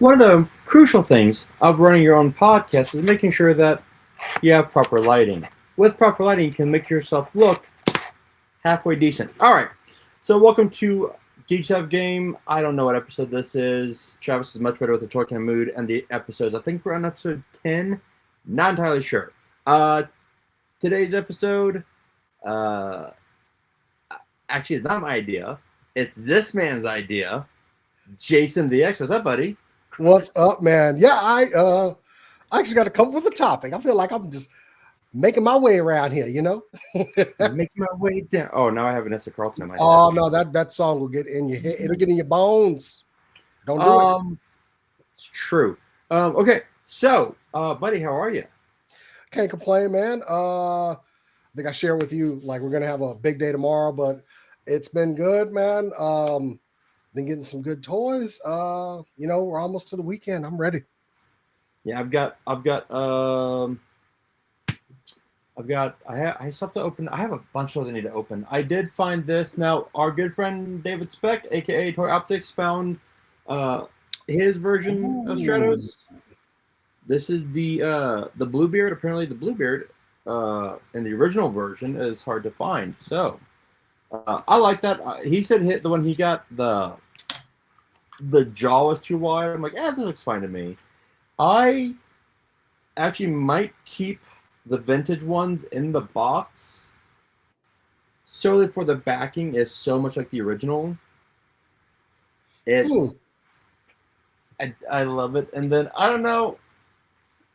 one of the crucial things of running your own podcast is making sure that you have proper lighting. With proper lighting, you can make yourself look halfway decent. All right. So welcome to Geeks Have Game. I don't know what episode this is. Travis is much better with the talking mood and the episodes. I think we're on episode 10. Not entirely sure. Today's episode actually is not my idea. It's this man's idea. Jason the X. What's up, buddy? What's up, man? Yeah, I actually got to come up with a topic. I feel like I'm just making my way around here, Making my way down. Oh, now I have Vanessa Carlton in my head. Oh no, that song will get in your head. It'll get in your bones. Don't do it. It's true. Okay, so, buddy, how are you? Can't complain, man. I think I shared with you like we're gonna have a big day tomorrow, but it's been good, man. Been getting some good toys. We're almost to the weekend. I'm ready. Yeah, I still have to open. I have a bunch of those I need to open. I did find this. Now, our good friend David Speck, aka Toy Optics, found his version of Stratos. This is the Bluebeard. Apparently, the Bluebeard in the original version is hard to find. So I like that. He said the one he got, the jaw was too wide. I'm like, this looks fine to me. I actually might keep the vintage ones in the box solely for the backing is so much like the original. I love it. And then I don't know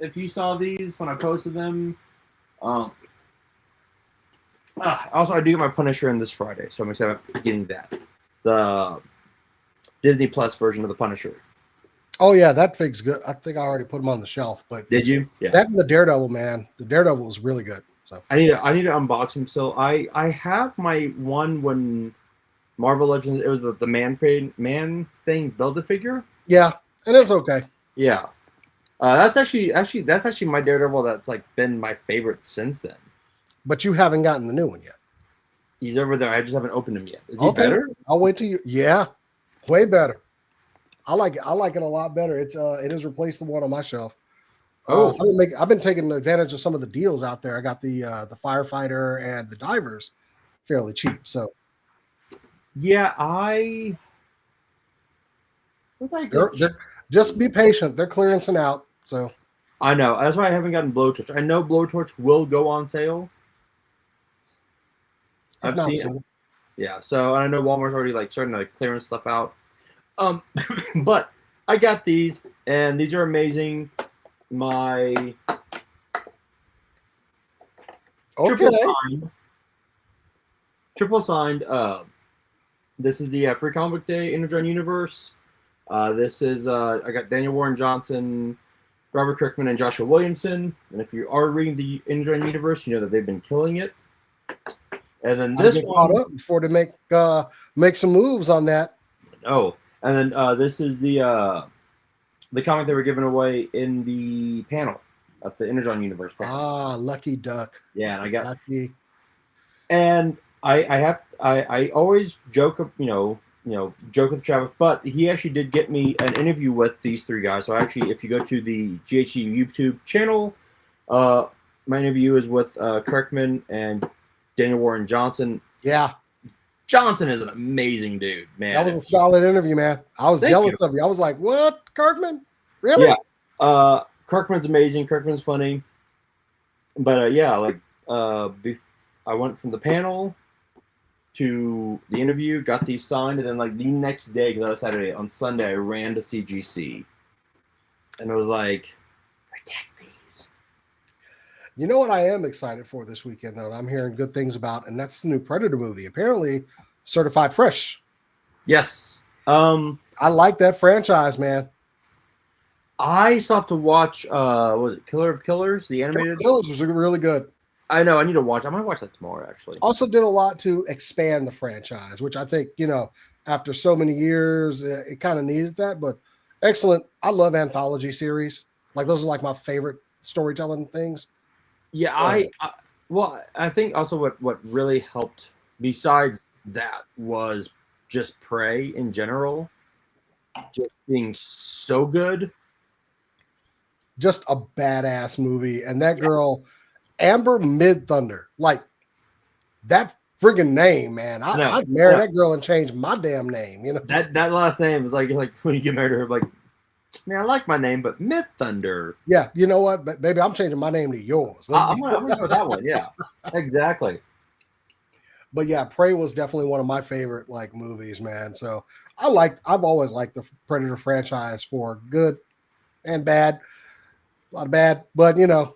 if you saw these when I posted them. Also, I do get my Punisher in this Friday, so I'm excited about getting that. The Disney Plus version of the Punisher. Oh yeah, that fig's good. I think I already put them on the shelf. But did you? Yeah. That and the Daredevil, man. The Daredevil was really good. So I need to unbox him. So I have my one when Marvel Legends. It was the man thing Build-A-Figure. Yeah, and it's okay. Yeah. That's actually my Daredevil that's like been my favorite since then. But you haven't gotten the new one yet. He's over there. I just haven't opened him yet. Is he better? I'll wait till you. Yeah, way better. I like it. I like it a lot better. It has replaced the one on my shelf. I've been taking advantage of some of the deals out there. I got the firefighter and the divers fairly cheap. So yeah, just be patient. They're clearancing out. So I know. That's why I haven't gotten Blowtorch. I know Blowtorch will go on sale. I've seen. Yeah, so I know Walmart's already starting to clearance stuff out. But I got these, and these are amazing. My triple signed. This is the Free Comic Book Day Energon Universe. This is I got Daniel Warren Johnson, Robert Kirkman, and Joshua Williamson. And if you are reading the Energon Universe, you know that they've been killing it. And then this one caught up before they make some moves on that. Oh, and then this is the comic they were giving away in the panel at the Energon Universe panel. Lucky duck. Yeah, and I got lucky. And I always joke, joke with Travis, but he actually did get me an interview with these three guys. So actually, if you go to the GHC YouTube channel, my interview is with Kirkman and Daniel Warren Johnson. Yeah. Johnson is an amazing dude, man. That was a solid interview, man. I was jealous of you. I was like, what? Kirkman? Really? Yeah. Kirkman's amazing. Kirkman's funny. But I went from the panel to the interview, got these signed, and then the next day, because that was Saturday, on Sunday, I ran to CGC. And it was like, protect these. You know what I am excited for this weekend, though, I'm hearing good things about, and that's the new Predator movie. Apparently, certified fresh. Yes. I like that franchise, man. I still have to watch, was it Killer of Killers, the animated? Killer of Killers was really good. I know, I need to watch. I might watch that tomorrow, actually. Also did a lot to expand the franchise, which I think, after so many years, it kind of needed that, but excellent. I love anthology series. Those are my favorite storytelling things. Yeah, I think also what really helped besides that was just Prey in general. just being so good. Just a badass movie. And that girl, Amber Mid Thunder, like that friggin' name, man. I'd marry that girl and change my damn name. You know that last name is like when you get married to her, like, man, I like my name, but Mid Thunder. Yeah, you know what, but baby, I'm changing my name to yours. I'm gonna go with that one. Yeah, exactly. But yeah, Prey was definitely one of my favorite like movies, man. So I've always liked the Predator franchise for good and bad. A lot of bad, but you know.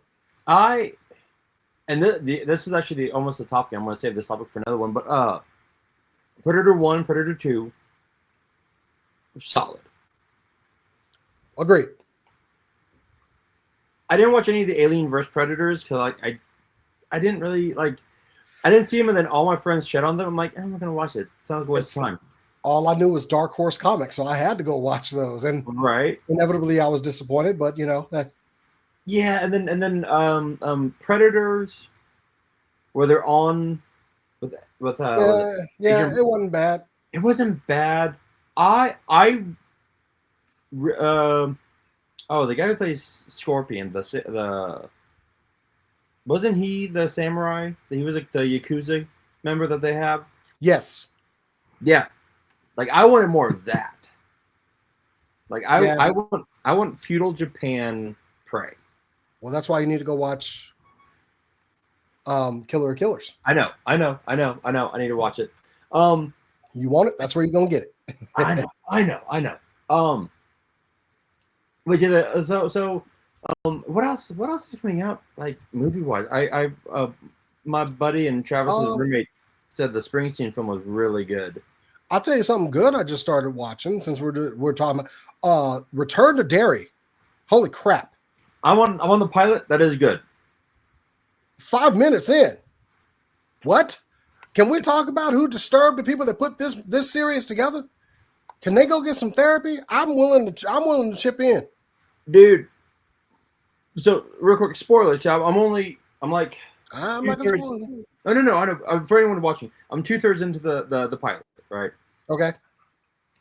This is actually almost the topic. I'm going to save this topic for another one. But Predator 1, Predator 2, solid. Agreed. I didn't watch any of the Alien vs. Predators because I didn't really like. I didn't see them, and then all my friends shed on them. I'm like, I'm not going to watch it. Sounds waste time. All I knew was Dark Horse Comics, so I had to go watch those. And inevitably, I was disappointed. But you know that. Yeah, and then Predators, where they're on with yeah, it wasn't bad. It wasn't bad. The guy who plays Scorpion, the wasn't he the samurai? He was like the Yakuza member that they have. Yes. Yeah, like I wanted more of that. Like I want feudal Japan Prey. Well, that's why you need to go watch Killer of Killers. I know. I need to watch it. You want it? That's where you're gonna get it. I know. But yeah, so what else is coming out like movie wise? My buddy and Travis's roommate said the Springsteen film was really good. I'll tell you something good. I just started watching since we're talking about Return to Derry. Holy crap! I'm on the pilot. That is good. 5 minutes in. What? Can we talk about who disturbed the people that put this series together? Can they go get some therapy? I'm willing to chip in, dude. So real quick, spoilers. I'm not gonna spoil it. No. I know. For anyone watching, I'm 2/3 into the pilot, right? Okay.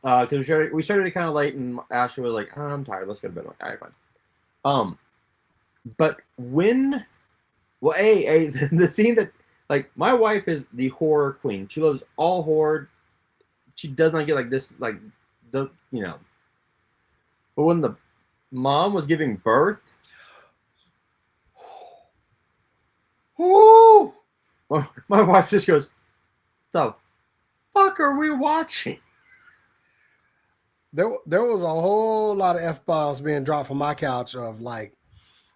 Because we started it kind of late, and Ashley was like, "I'm tired. Let's go to bed." I'm like, all right, fine. But when, well, the scene that, like, my wife is the horror queen. She loves all horror. She does not get like this, like, But when the mom was giving birth, ooh, my wife just goes, "The fuck are we watching?" There was a whole lot of F-bombs being dropped from my couch of like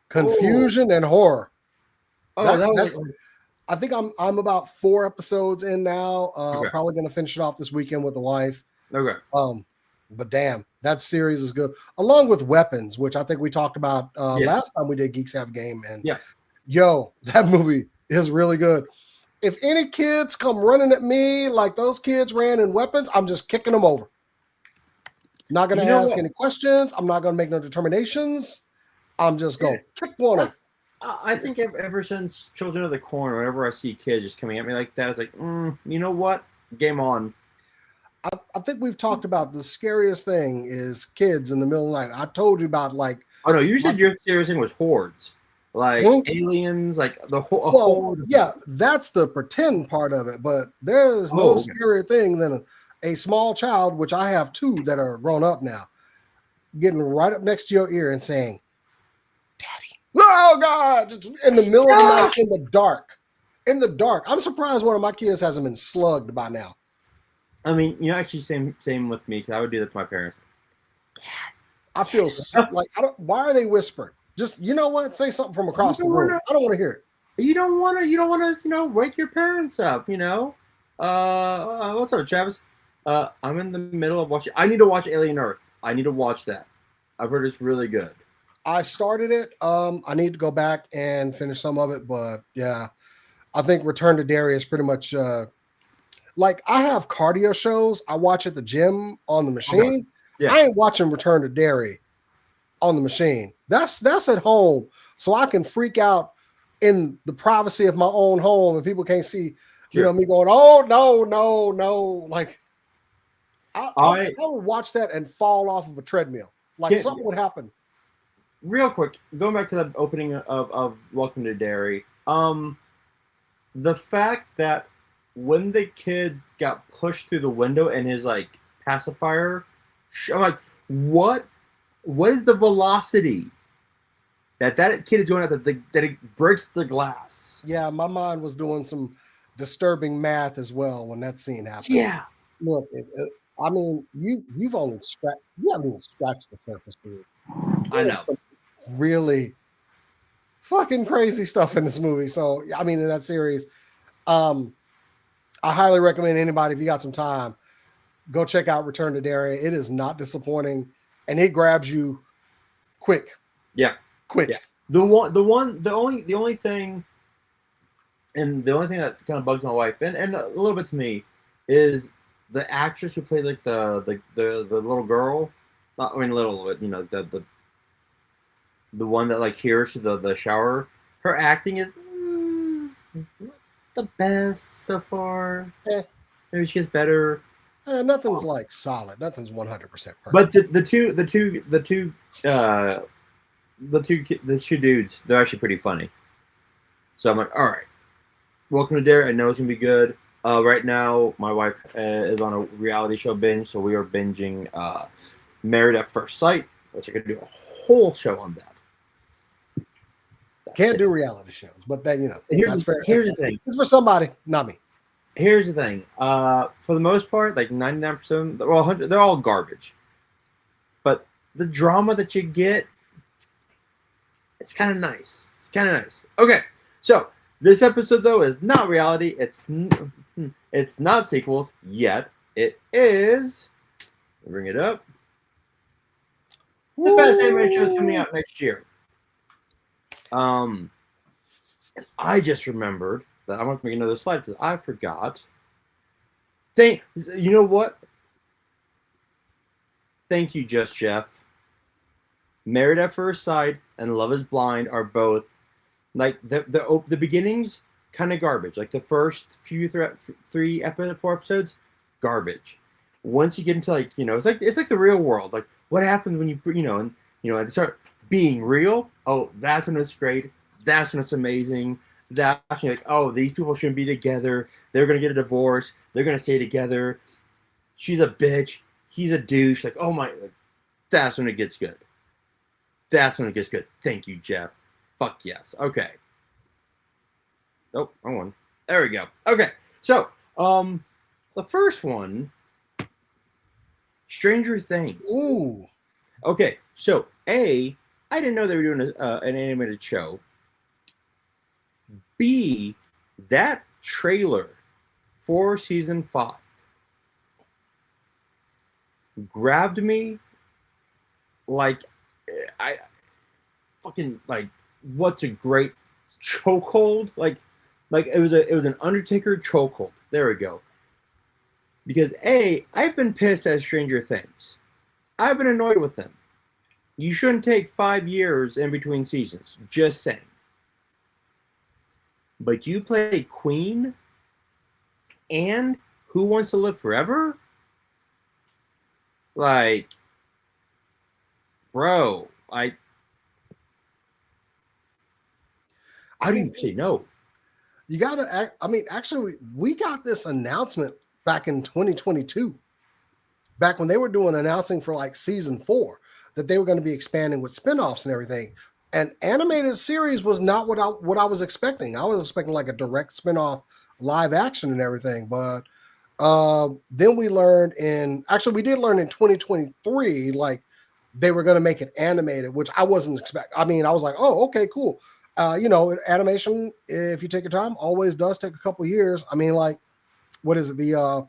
confusion and horror. I think I'm about 4 episodes in now. Okay. Probably going to finish it off this weekend with the wife. Okay. But damn, that series is good. Along with Weapons, which I think we talked about last time we did Geeks Have Game. And that movie is really good. If any kids come running at me like those kids ran in Weapons, I'm just kicking them over. Not going to ask any questions. I'm not going to make no determinations. I'm just going to kick one of. I think ever since Children of the Corn, whenever I see kids just coming at me like that, it's like, you know what? Game on. I think we've talked about the scariest thing is kids in the middle of the night. I told you about like. Oh no, you said your scariest thing was hordes, like aliens, like the whole. Horde. Yeah, that's the pretend part of it. But there is no scarier thing than a small child, which I have 2 that are grown up now, getting right up next to your ear and saying, "Daddy." Oh God! In the middle of the night, in the dark. In the dark. I'm surprised one of my kids hasn't been slugged by now. I mean, actually, same with me, because I would do that to my parents. I feel like why are they whispering? Just, you know what? Say something from across the room. I don't want to hear it. You don't want to, wake your parents up, what's up, Travis? I'm in the middle of watching. I need to watch Alien Earth. I need to watch that. I've heard it's really good. I started it. I need to go back and finish some of it, but yeah, I think Return to Derry is pretty much like I have cardio shows I watch at the gym on the machine. Okay. Yeah. I ain't watching Return to Derry on the machine. That's at home, so I can freak out in the privacy of my own home, and people can't see, me going, "Oh no, like." I would watch that and fall off of a treadmill. Like something would happen. Real quick, going back to the opening of Welcome to Derry. The fact that when the kid got pushed through the window and his like pacifier, I'm like, what is the velocity that kid is going at that it breaks the glass? Yeah, my mind was doing some disturbing math as well when that scene happened. Yeah. Look, I mean, you haven't even scratched the surface, dude. I know. Really fucking crazy stuff in this movie. So, I mean, in that series, I highly recommend anybody, if you got some time, go check out Return to Derry. It is not disappointing, and it grabs you quick. Yeah, quick. Yeah. The only thing, and the only thing that kind of bugs my wife and a little bit to me is the actress who played like the little girl. Not, I mean, little, but you know, the one that like hears through the shower. Her acting is not the best so far. Maybe she gets better. Nothing's like solid. Nothing's 100% perfect. But the two dudes, they're actually pretty funny. So I'm like, all right, Welcome to Derry. I know it's gonna be good. Right now, my wife is on a reality show binge, so we are binging Married at First Sight, which I could do a whole show on that. Can't do reality shows, but then, you know, that's fair. Here's the thing. It's for somebody, not me. Here's the thing. For the most part, like 99%, well, 100, they're all garbage. But the drama that you get, it's kind of nice. It's kind of nice. Okay, so this episode though is not reality. It's not sequels yet. It is. Bring it up. The best animated show is coming out next year. And I just remembered that I'm going to make another slide because I forgot. You know what? Thank you, Just Jeff. Married at First Sight and Love Is Blind are both like the beginnings kind of garbage. Like the first few 4 episodes, garbage. Once you get into like, you know, it's like the real world. Like what happens when and start being real? Oh, that's when it's great. That's when it's amazing. That's when you're like, oh, these people shouldn't be together. They're gonna get a divorce. They're gonna stay together. She's a bitch. He's a douche. Like, oh my, that's when it gets good. That's when it gets good. Thank you, Jeff. Fuck yes. Okay. Oh, wrong one. There we go. Okay. So, the first one, Stranger Things. Ooh. Okay. So, I didn't know they were doing an animated show. B, that trailer for season 5 grabbed me like I fucking like what's a great chokehold, like it was an Undertaker chokehold. There we go. Because I've been pissed at Stranger Things. I've been annoyed with them. You shouldn't take 5 years in between seasons. Just saying. But you play Queen and Who Wants to Live Forever? Like, bro, how do you say no? You gotta. I mean, actually, we got this announcement back in 2022, back when they were announcing for like season 4 that they were going to be expanding with spinoffs and everything. And animated series was not what I was expecting. I was expecting like a direct spinoff, live action and everything. But then we learned we did learn in 2023, like they were going to make it animated, which I wasn't expecting. I mean, I was like, oh, okay, cool. Animation, if you take your time, always does take a couple years. I mean, like, what is it? The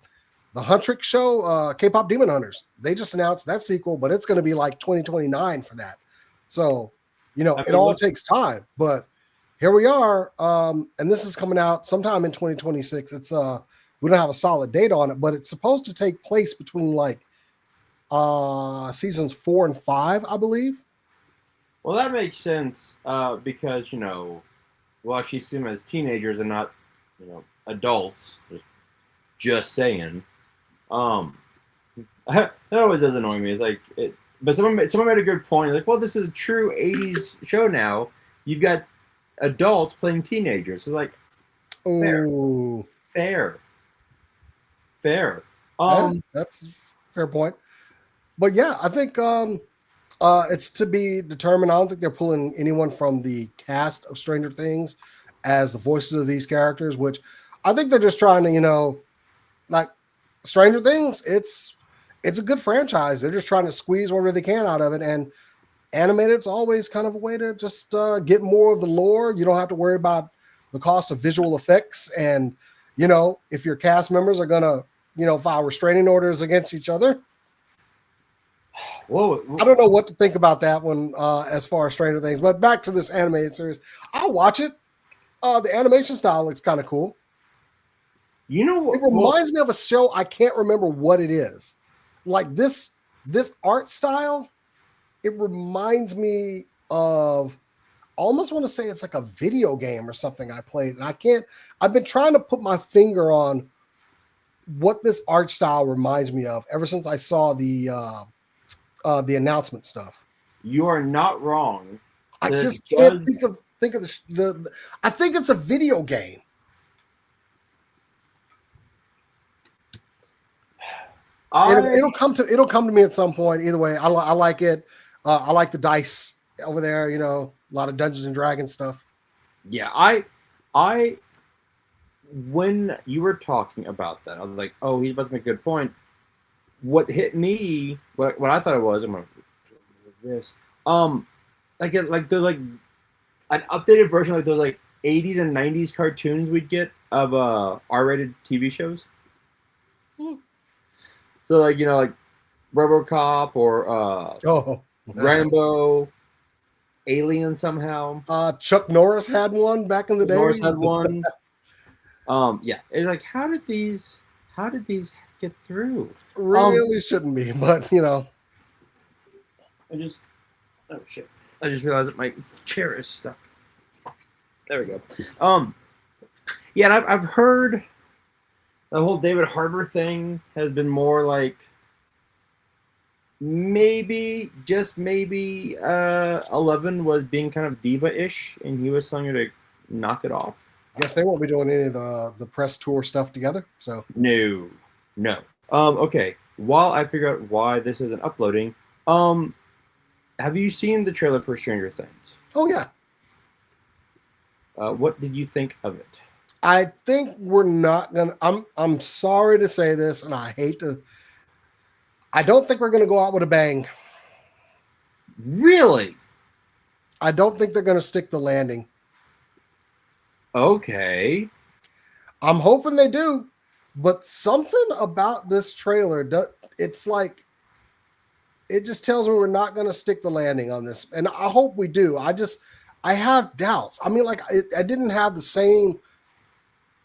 Huntrick show, K-pop Demon Hunters. They just announced that sequel, but it's going to be like 2029 for that. So, it all takes time, but here we are. And this is coming out sometime in 2026. It's we don't have a solid date on it, but it's supposed to take place between like seasons 4 and 5, I believe. Well, that makes sense because she sees them as teenagers and not adults. Just saying. that always does annoy me. It's like it, but someone made a good point. Like, well, this is a true '80s show now. You've got adults playing teenagers. So like, fair, Oh, fair, fair. yeah, Um, that's a fair point. But yeah, I think it's to be determined. I don't think they're pulling anyone from the cast of Stranger Things as the voices of these characters, which I think they're just trying to, like Stranger Things, it's a good franchise. They're just trying to squeeze whatever they can out of it. And animated's always kind of a way to just get more of the lore. You don't have to worry about the cost of visual effects. And, if your cast members are going to, file restraining orders against each other, whoa, I don't know what to think about that one as far as Stranger Things. But back to this animated series, I'll watch it. The animation style looks kind of cool. you know what? It reminds me of a show. I can't remember what it is. Like this art style, it reminds me of, I almost want to say it's like a video game or something I played. And I've been trying to put my finger on what this art style reminds me of ever since I saw the announcement stuff. You are not wrong. I just can't think of the I think it's a video game. It'll come to me at some point. Either way, I like it. I like the dice over there. A lot of Dungeons and Dragons stuff. Yeah, I when you were talking about that, I was like, oh, he's about to make a good point. What hit me, what I thought it was, I'm gonna this, like there's like an updated version, like those like 80s and 90s cartoons we'd get of R-rated TV shows. So like like RoboCop or Rambo, Alien somehow. Chuck Norris had one back in the day. Norris had one. Yeah, it's like how did these get through? Really shouldn't be, but oh shit! I just realized that my chair is stuck. There we go. Yeah, and I've heard the whole David Harbour thing has been more like just maybe 11 was being kind of diva-ish and he was telling her to knock it off. Guess they won't be doing any of the press tour stuff together. So no. Okay. While I figure out why this isn't uploading, have you seen the trailer for Stranger Things? Oh yeah. What did you think of it? I think we're not gonna. I'm sorry to say this, and I hate to. I don't think we're gonna go out with a bang. Really? I don't think they're gonna stick the landing. Okay. I'm hoping they do, but something about this trailer, it's like it just tells me we're not gonna stick the landing on this, and I hope we do. I have doubts. I mean, like I didn't have the same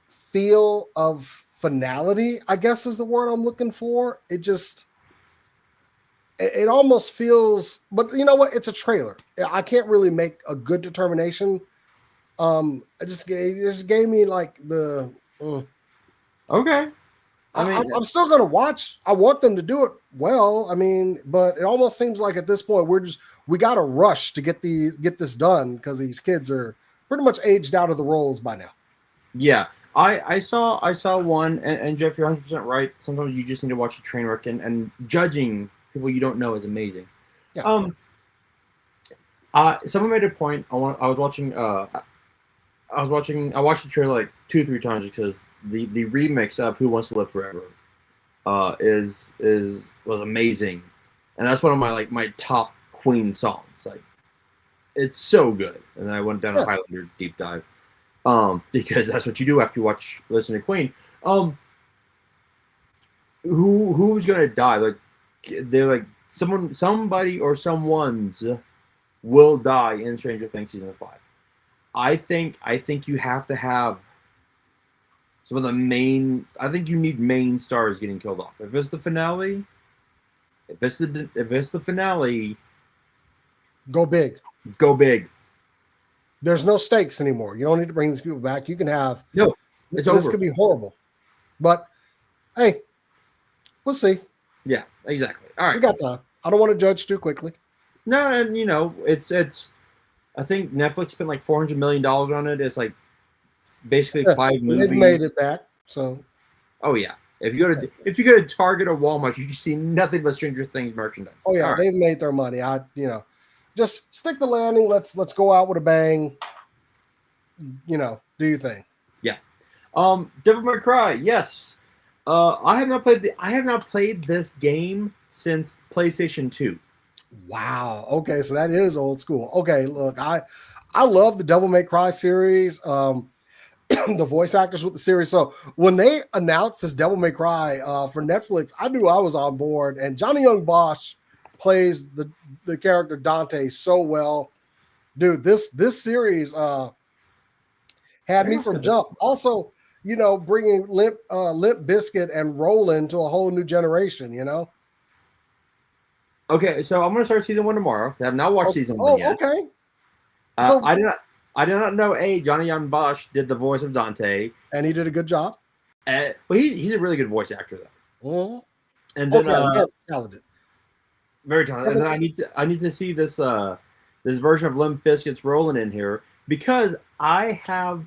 feel of finality, I guess is the word I'm looking for. It almost feels, but you know what? It's a trailer. I can't really make a good determination. It just gave me like the. Okay. I'm still gonna watch. I want them to do it well. I mean, but it almost seems like at this point we got to rush to get this done because these kids are pretty much aged out of the roles by now. Yeah. I saw one, and Jeff, you're 100% right. Sometimes you just need to watch a train wreck, and judging people you don't know is amazing. Yeah. Someone made a point. I watched the trailer like 2-3 times because the remix of Who Wants to Live Forever was amazing, and that's one of my top Queen songs. Like, it's so good. And then I went down a Highlander deep dive. Because that's what you do after you listen to Queen. Who's gonna die? Like, they're like somebody or someone's will die in Stranger Things season 5. I think you have to have some of the main. I think you need main stars getting killed off. If it's the finale, go big. Go big. There's no stakes anymore. You don't need to bring these people back. You can have no. It's over. This could be horrible, but hey, we'll see. Yeah, exactly. All right. We got time. I don't want to judge too quickly. No, and it's. I think Netflix spent like $400 million on it. It's like basically Yeah, 5 and they've made movies. it back. So, Oh yeah. If you go to Target or Walmart, you just see nothing but Stranger Things merchandise. oh yeah, All right. they've made their money. Just stick the landing. Let's go out with a bang. Do your thing. Yeah. Devil May Cry. Yes. I have not played this game since PlayStation 2. Wow. Okay, so that is old school. Okay, look, I love the Devil May Cry series. The voice actors with the series. So when they announced this Devil May Cry for Netflix, I knew I was on board. And Johnny Young Bosch plays the character Dante so well, dude. This series had me from jump. Also, bringing Limp Bizkit and Roland to a whole new generation. Okay, so I'm gonna start season 1 tomorrow. I have not watched season 1 yet. Okay. So I did not know Johnny Young Bosch did the voice of Dante, and he did a good job. Well, he's a really good voice actor though. Mm-hmm. And then talented, very talented. And then I need to see this this version of Limp Bizkit's Rolling in here because I have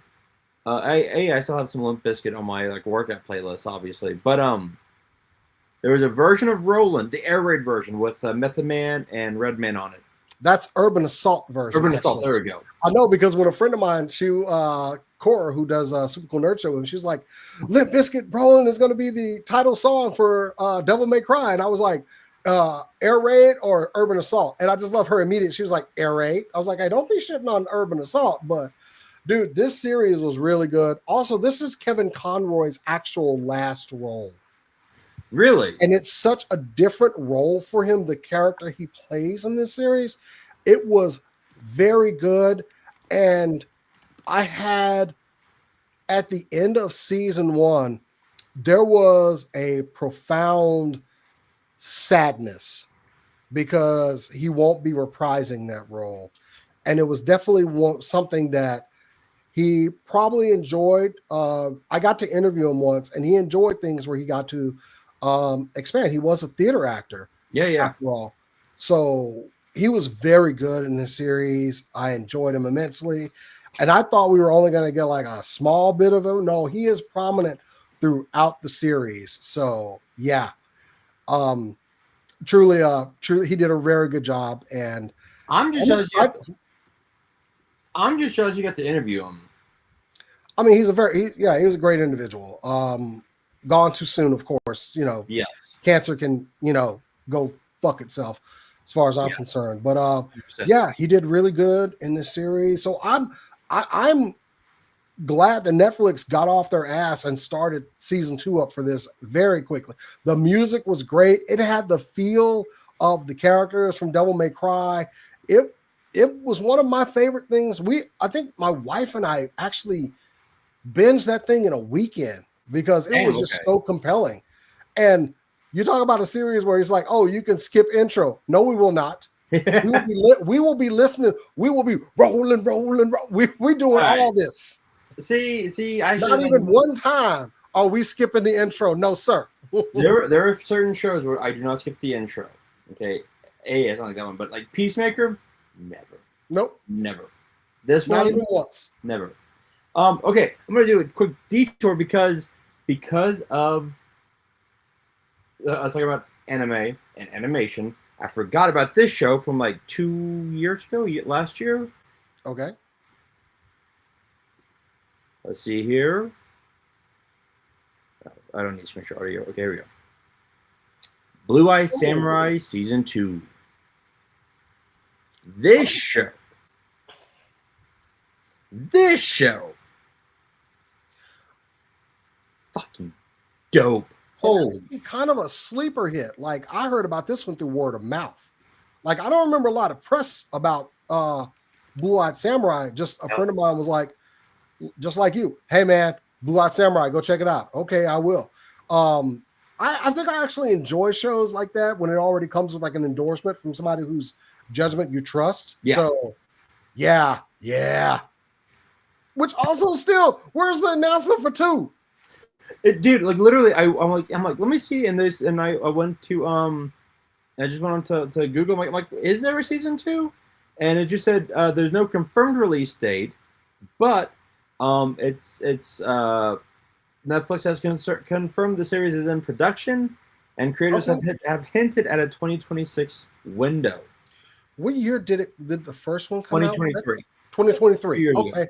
I still have some Limp Bizkit on my like workout playlist, obviously, but there was a version of Roland, the air raid version with Method Man and Redman on it. That's Urban Assault version. Urban Assault. There we go. I know because when a friend of mine, Cora, who does Super Cool Nerd Show, and she's like, "Limp Bizkit Roland is going to be the title song for Devil May Cry," and I was like, "Air Raid or Urban Assault?" And I just love her immediately. She was like, "Air Raid." I was like, "I don't be shitting on Urban Assault," but dude, this series was really good. Also, this is Kevin Conroy's actual last role. Really? And it's such a different role for him, the character he plays in this series. It was very good. And I had, at the end of season 1, there was a profound sadness because he won't be reprising that role. And it was definitely something that he probably enjoyed. I got to interview him once, and he enjoyed things where he got to expand. He was a theater actor, after all. So he was very good in this series. I enjoyed him immensely. And I thought we were only going to get like a small bit of him. No, he is prominent throughout the series. So yeah. Truly, he did a very good job. And I'm just jealous you got to interview him. I mean, he was a great individual. Gone too soon, of course. Yes. Cancer can, go fuck itself as far as I'm concerned. But 100%. yeah, he did really good in this series. So I'm glad that Netflix got off their ass and started season 2 up for this very quickly. The music was great. It had the feel of the characters from Devil May Cry. It was one of my favorite things. I think my wife and I actually binged that thing in a weekend because it was just so compelling. And you talk about a series where it's like, oh, you can skip intro. No, we will not. We will be listening. We will be rolling. We doing all this. See, not even one time are we skipping the intro. No, sir. there are certain shows where I do not skip the intro. Okay, it's not like that one, but like Peacemaker, never. Nope, never. This not one, even once. Never. Okay, I'm gonna do a quick detour because of I was talking about anime and animation. I forgot about this show from like 2 years ago, last year. Okay. Let's see here. I don't need to make sure audio. Okay, here we go. Blue Eye Samurai Season 2. This show. Fucking dope. Holy. Kind of a sleeper hit. Like, I heard about this one through word of mouth. Like, I don't remember a lot of press about Blue-Eyed Samurai. Just a friend of mine was like, just like you, hey man, Blue-Eyed Samurai, go check it out. Okay, I will. I think I actually enjoy shows like that when it already comes with like an endorsement from somebody whose judgment you trust. Yeah. So yeah. Which also still, where's the announcement for 2? Dude, like literally, I'm like, let me see. And I went to I just went on to Google. I'm like, is there a season 2? And it just said there's no confirmed release date, but it's Netflix has confirmed the series is in production, and creators have hinted at a 2026 window. What year did the first one come out? 2023. 2023. Okay.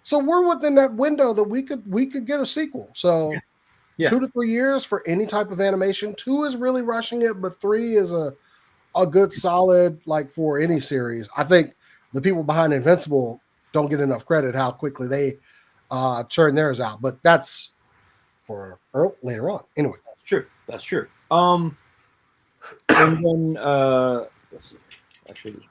So we're within that window that we could get a sequel. So Yeah. 2 to 3 years for any type of animation. 2 is really rushing it, but 3 is a good solid, like, for any series. I think the people behind Invincible don't get enough credit how quickly they churn theirs out, but that's for later on. Anyway, that's true. And then let's see. Actually,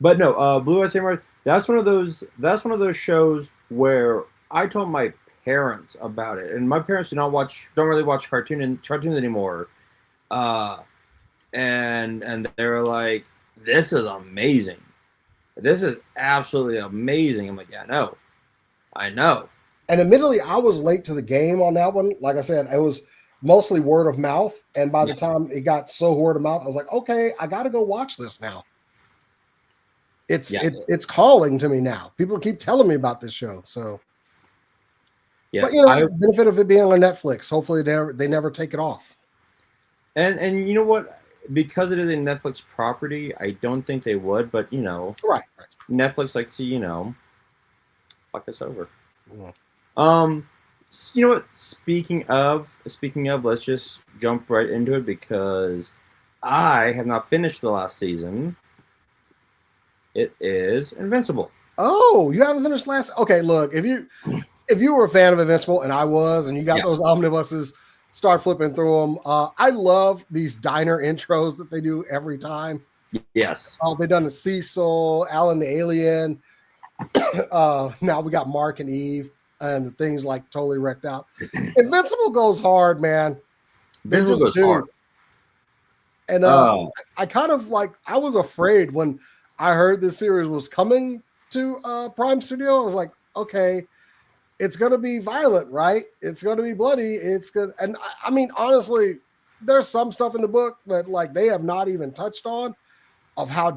but no, Blue Eyed Samurai. That's one of those shows where I told my parents about it, and my parents don't really watch cartoons anymore. And they were like, "This is amazing. This is absolutely amazing." I'm like, "Yeah, I know." And admittedly, I was late to the game on that one. Like I said, it was mostly word of mouth, and by the time it got so word of mouth, I was like, "Okay, I got to go watch this now." It's calling to me now. People keep telling me about this show, so. Yeah, but the benefit of it being on Netflix, hopefully they never take it off. And you know what? Because it is a Netflix property, I don't think they would. But right. Netflix likes to fuck us over. Yeah. You know what? Speaking of, let's just jump right into it because I have not finished the last season. It is Invincible. Oh, you haven't finished last? Okay, look, if you were a fan of Invincible, and I was, and you got those omnibuses, start flipping through them. I love these diner intros that they do every time. Yes. They've done the Cecil, Alan the Alien. Now we got Mark and Eve, and the things like totally wrecked out. Invincible goes hard, man. They just do. Hard. And I kind of I was afraid when I heard this series was coming to Prime Studio. I was like, okay, it's going to be violent, right? It's going to be bloody. It's good. And I mean, honestly, there's some stuff in the book that they have not even touched on of how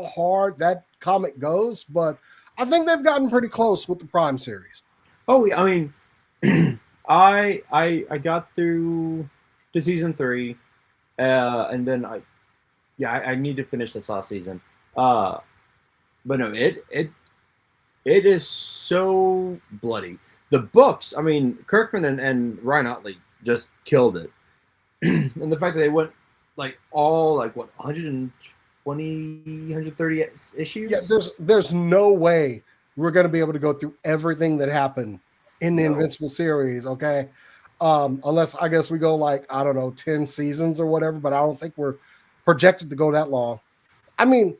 hard that comic goes. But I think they've gotten pretty close with the Prime series. Oh, I mean, I got through to season 3, and then I need to finish this last season. But no, it is so bloody. The books, I mean, Kirkman and Ryan Otley just killed it. And the fact that they went all 120, 130 issues. Yeah, there's no way we're going to be able to go through everything that happened in the Invincible series, okay? Unless I guess we go 10 seasons or whatever, but I don't think we're projected to go that long. I mean,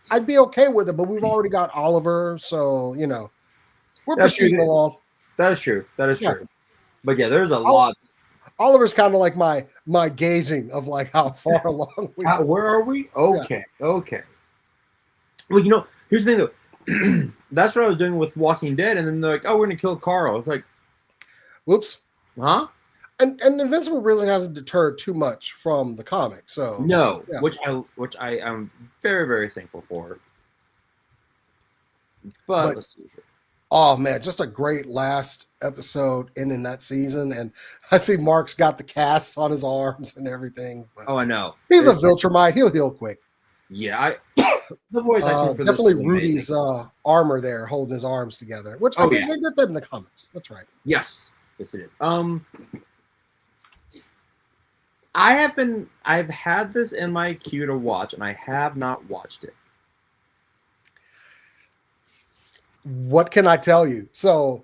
I'd be okay with it, but we've already got Oliver, so we're proceeding along. That is true. True. But yeah, there's a lot. Oliver's kind of like my gauging of how far along we are. Where are we? Okay. Yeah. Okay. Well, here's the thing though. That's what I was doing with Walking Dead, and then they're like, "Oh, we're gonna kill Carl." It's like, whoops. Huh? And Invincible really hasn't deterred too much from the comic, so no, yeah. which I am very, very thankful for. But let's see here. Oh man, just a great last episode ending that season, and I see Mark's got the casts on his arms and everything. But I know he's a Viltrumite; he'll heal quick. Yeah, the voice acting for definitely this Rudy's armor there, holding his arms together, which I think they did that in the comics. That's right. Yes, it did. I've had this in my queue to watch, and I have not watched it. What can I tell you? So,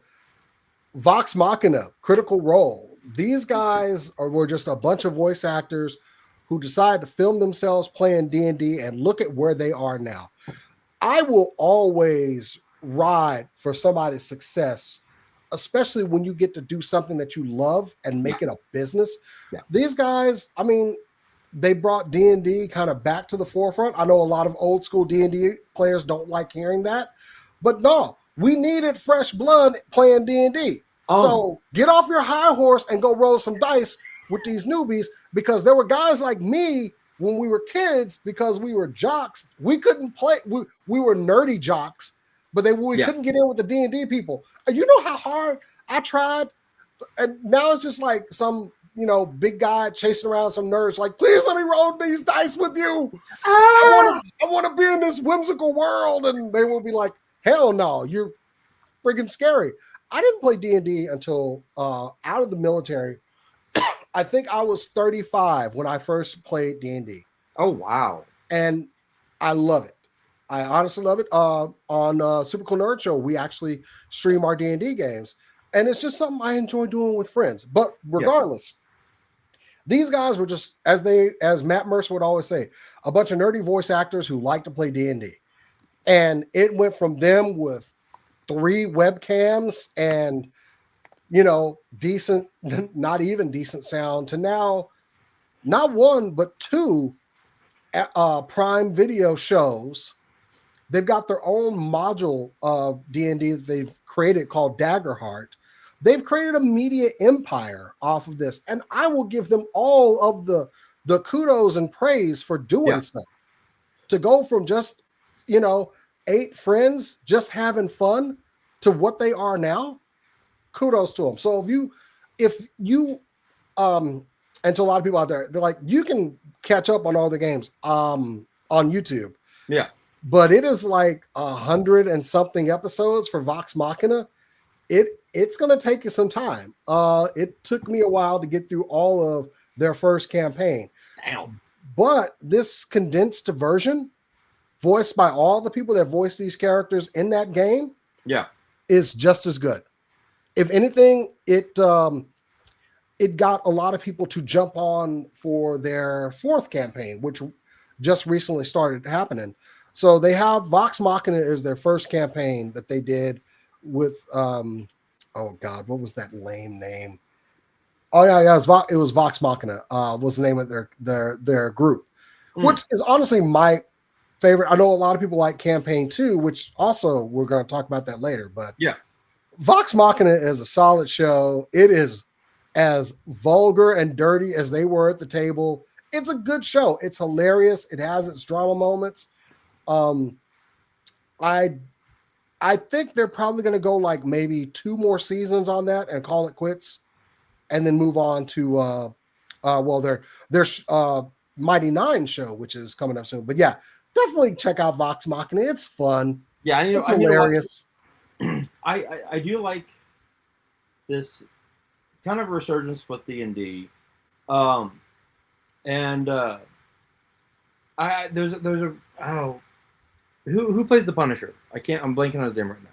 Vox Machina, Critical Role. These guys were just a bunch of voice actors who decided to film themselves playing D&D, and look at where they are now. I will always ride for somebody's success, especially when you get to do something that you love and make it a business. Yeah. These guys, I mean, they brought D&D kind of back to the forefront. I know a lot of old school D&D players don't like hearing that, but no, We needed fresh blood playing D&D. So get off your high horse and go roll some dice with these newbies, because there were guys like me when we were kids, because we were jocks. We couldn't play. We were nerdy jocks, but we couldn't get in with the D&D people. You know how hard I tried? And now it's just like some, big guy chasing around some nerds, like, please let me roll these dice with you. I want to be in this whimsical world. And they will be like, hell no, you're friggin' scary. I didn't play D&D until out of the military. I think I was 35 when I first played D&D. Oh, wow. And I love it. I honestly love it. On Super Cool Nerd Show, we actually stream our D&D games. And it's just something I enjoy doing with friends. But regardless, these guys were just, as Matt Mercer would always say, a bunch of nerdy voice actors who like to play D&D. And it went from them with 3 webcams and, decent, not even decent sound, to now not 1, but 2 Prime Video shows. They've got their own module of D&D that they've created called Daggerheart. They've created a media empire off of this, and I will give them all of the kudos and praise for doing so. To go from just, 8 friends just having fun to what they are now, kudos to them. So if you and to a lot of people out there, they're like, you can catch up on all the games on YouTube. Yeah. But it is like 100 and something episodes for Vox Machina. It's going to take you some time. It took me a while to get through all of their first campaign. Damn. But this condensed version, voiced by all the people that voice these characters in that game, is just as good. If anything, it got a lot of people to jump on for their 4th campaign, which just recently started happening. So they have Vox Machina is their first campaign that they did with oh God, what was that lame name? Oh yeah, it was Vox Machina. Was the name of their group, which is honestly my favorite. I know a lot of people like Campaign 2, which also we're going to talk about that later. But Vox Machina is a solid show. It is as vulgar and dirty as they were at the table. It's a good show. It's hilarious. It has its drama moments. I think they're probably going to go like maybe 2 more seasons on that and call it quits, and then move on to their Mighty Nine show, which is coming up soon. But yeah, definitely check out Vox Machina. It's fun. Yeah, it's hilarious. I do like this kind of resurgence with D&D, who plays the Punisher? I'm blanking on his name right now.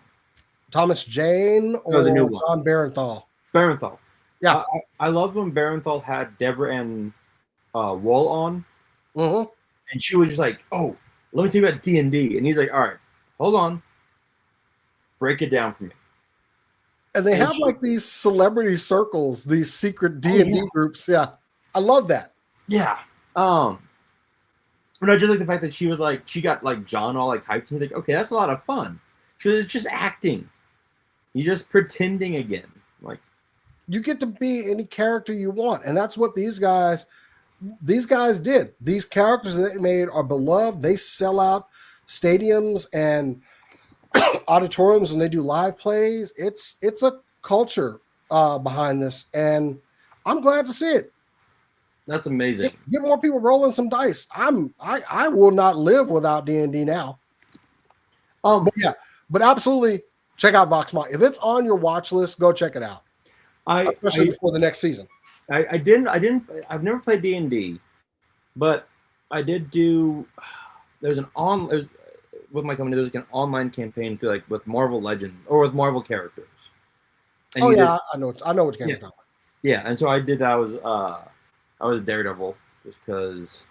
Thomas Jane or the new one. John Barenthal? Barenthal. Yeah, I loved when Barenthal had Deborah and Wool on, and she was just like, "Oh, let me tell you about D&D," and he's like, "All right, hold on, break it down for me." And they have like these celebrity circles, these secret D&D groups. Yeah, I love that. Yeah. And I just like the fact that she got like John all like hyped, and he's like, okay, that's a lot of fun. She was just acting. You're just pretending again. Like, you get to be any character you want, and that's what these guys did. These characters that they made are beloved. They sell out stadiums and auditoriums when they do live plays. It's a culture behind this, and I'm glad to see it. That's amazing. Get more people rolling some dice. I will not live without D&D now. But absolutely check out Vox Machina. If it's on your watch list, go check it out. Especially before the next season. I've never played D&D, but I did do. With my company, there's like an online campaign through like with Marvel Legends or with Marvel characters. And I know what you're talking about. Yeah, and so I did. I was Daredevil just because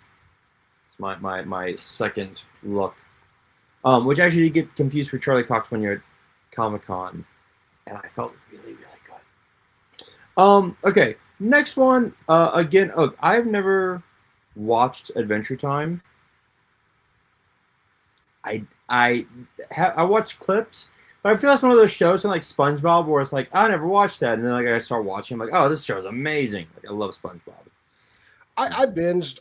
it's my second look, which actually you get confused for Charlie Cox when you're at Comic-Con, and I felt really, really good. Okay, next one. Again, look, I've never watched Adventure Time. I watched clips, But I feel that's one of those shows in like SpongeBob where it's like I never watched that, and then like I start watching, I'm like, oh, this show's amazing. Like I love SpongeBob. I binged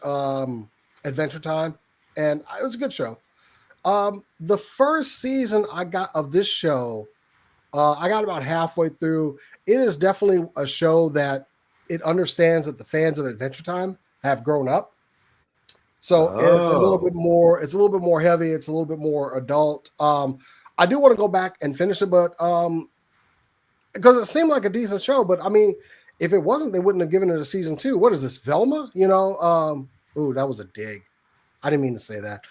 Adventure Time, and it was a good show. The first season I got of this show, I got about halfway through. It is definitely a show that it understands that the fans of Adventure Time have grown up. So it's a little bit Oh, more. It's a little bit more heavy. It's a little bit more adult. I do want to go back and finish it, but because it seemed like a decent show. But I mean, if it wasn't, they wouldn't have given it a season 2. What is this, Velma? Ooh, that was a dig. I didn't mean to say that.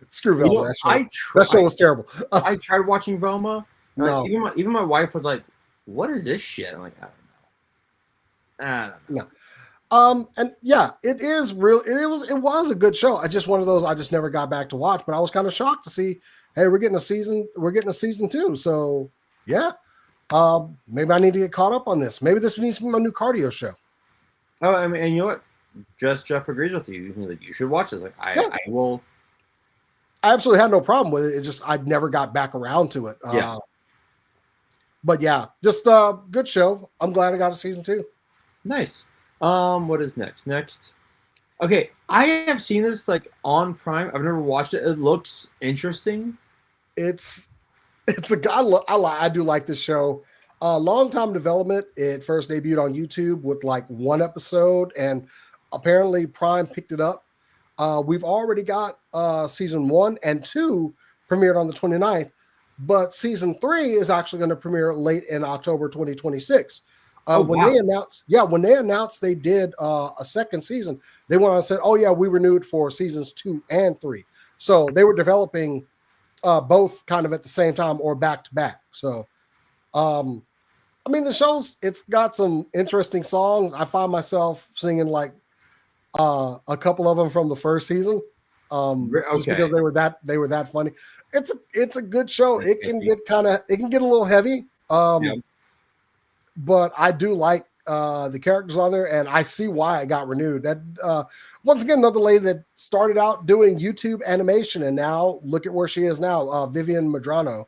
Screw you Velma. know, That show was terrible. I tried watching Velma. No, Even my wife was like, "What is this shit?" I'm like, I don't know. And yeah, it is real. It was a good show. I just one of those I just never got back to watch, but I was kind of shocked to see, hey, we're getting a season 2. So yeah. Maybe I need to get caught up on this. Maybe this needs to be my new cardio show. Oh, I mean, and you know what? Just Jeff agrees with you. Like, you should watch this. Like, I will. I absolutely had no problem with it. It just I never got back around to it. Yeah. But yeah, just good show. I'm glad I got a season 2. Nice. What is next? Next. Okay, I have seen this like on Prime. I've never watched it. It looks interesting. It's I do like this show. Long time development. It first debuted on YouTube with like 1 episode, and apparently Prime picked it up. We've already got season 1 and 2 premiered on the 29th, but season 3 is actually going to premiere late in October 2026. When they announced they did a second season, they went on and said, "Oh yeah, we renewed for seasons 2 and 3." So they were developing both kind of at the same time or back to back. So, I mean, it's got some interesting songs. I find myself singing like a couple of them from the first season, just because they were that funny. It's a good show. It can get a little heavy. But I do like the characters on there, and I see why it got renewed. That once again, another lady that started out doing YouTube animation, and now look at where she is now, Vivian Madrano.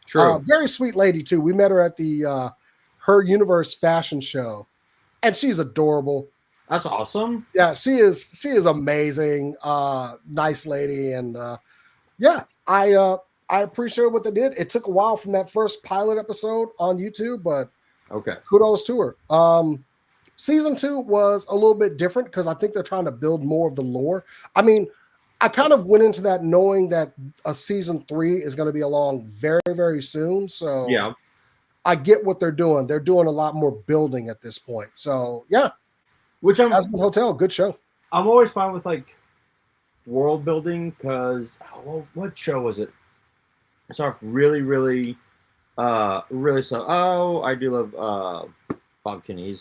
True. Very sweet lady too. We met her at the Her Universe fashion show, and she's adorable. That's awesome. Yeah, she is amazing. Nice lady, and yeah, I appreciate what they did. It took a while from that first pilot episode on YouTube, but okay, kudos to her. Season 2 was a little bit different because I think they're trying to build more of the lore. I mean, I kind of went into that knowing that a season 3 is going to be along very, very soon. So yeah, I get what they're doing. They're doing a lot more building at this point. So yeah, Aspen Hotel, good show. I'm always fine with like world building because what show was it? It started off really, really, really slow. Oh, I do love Tom Kenny.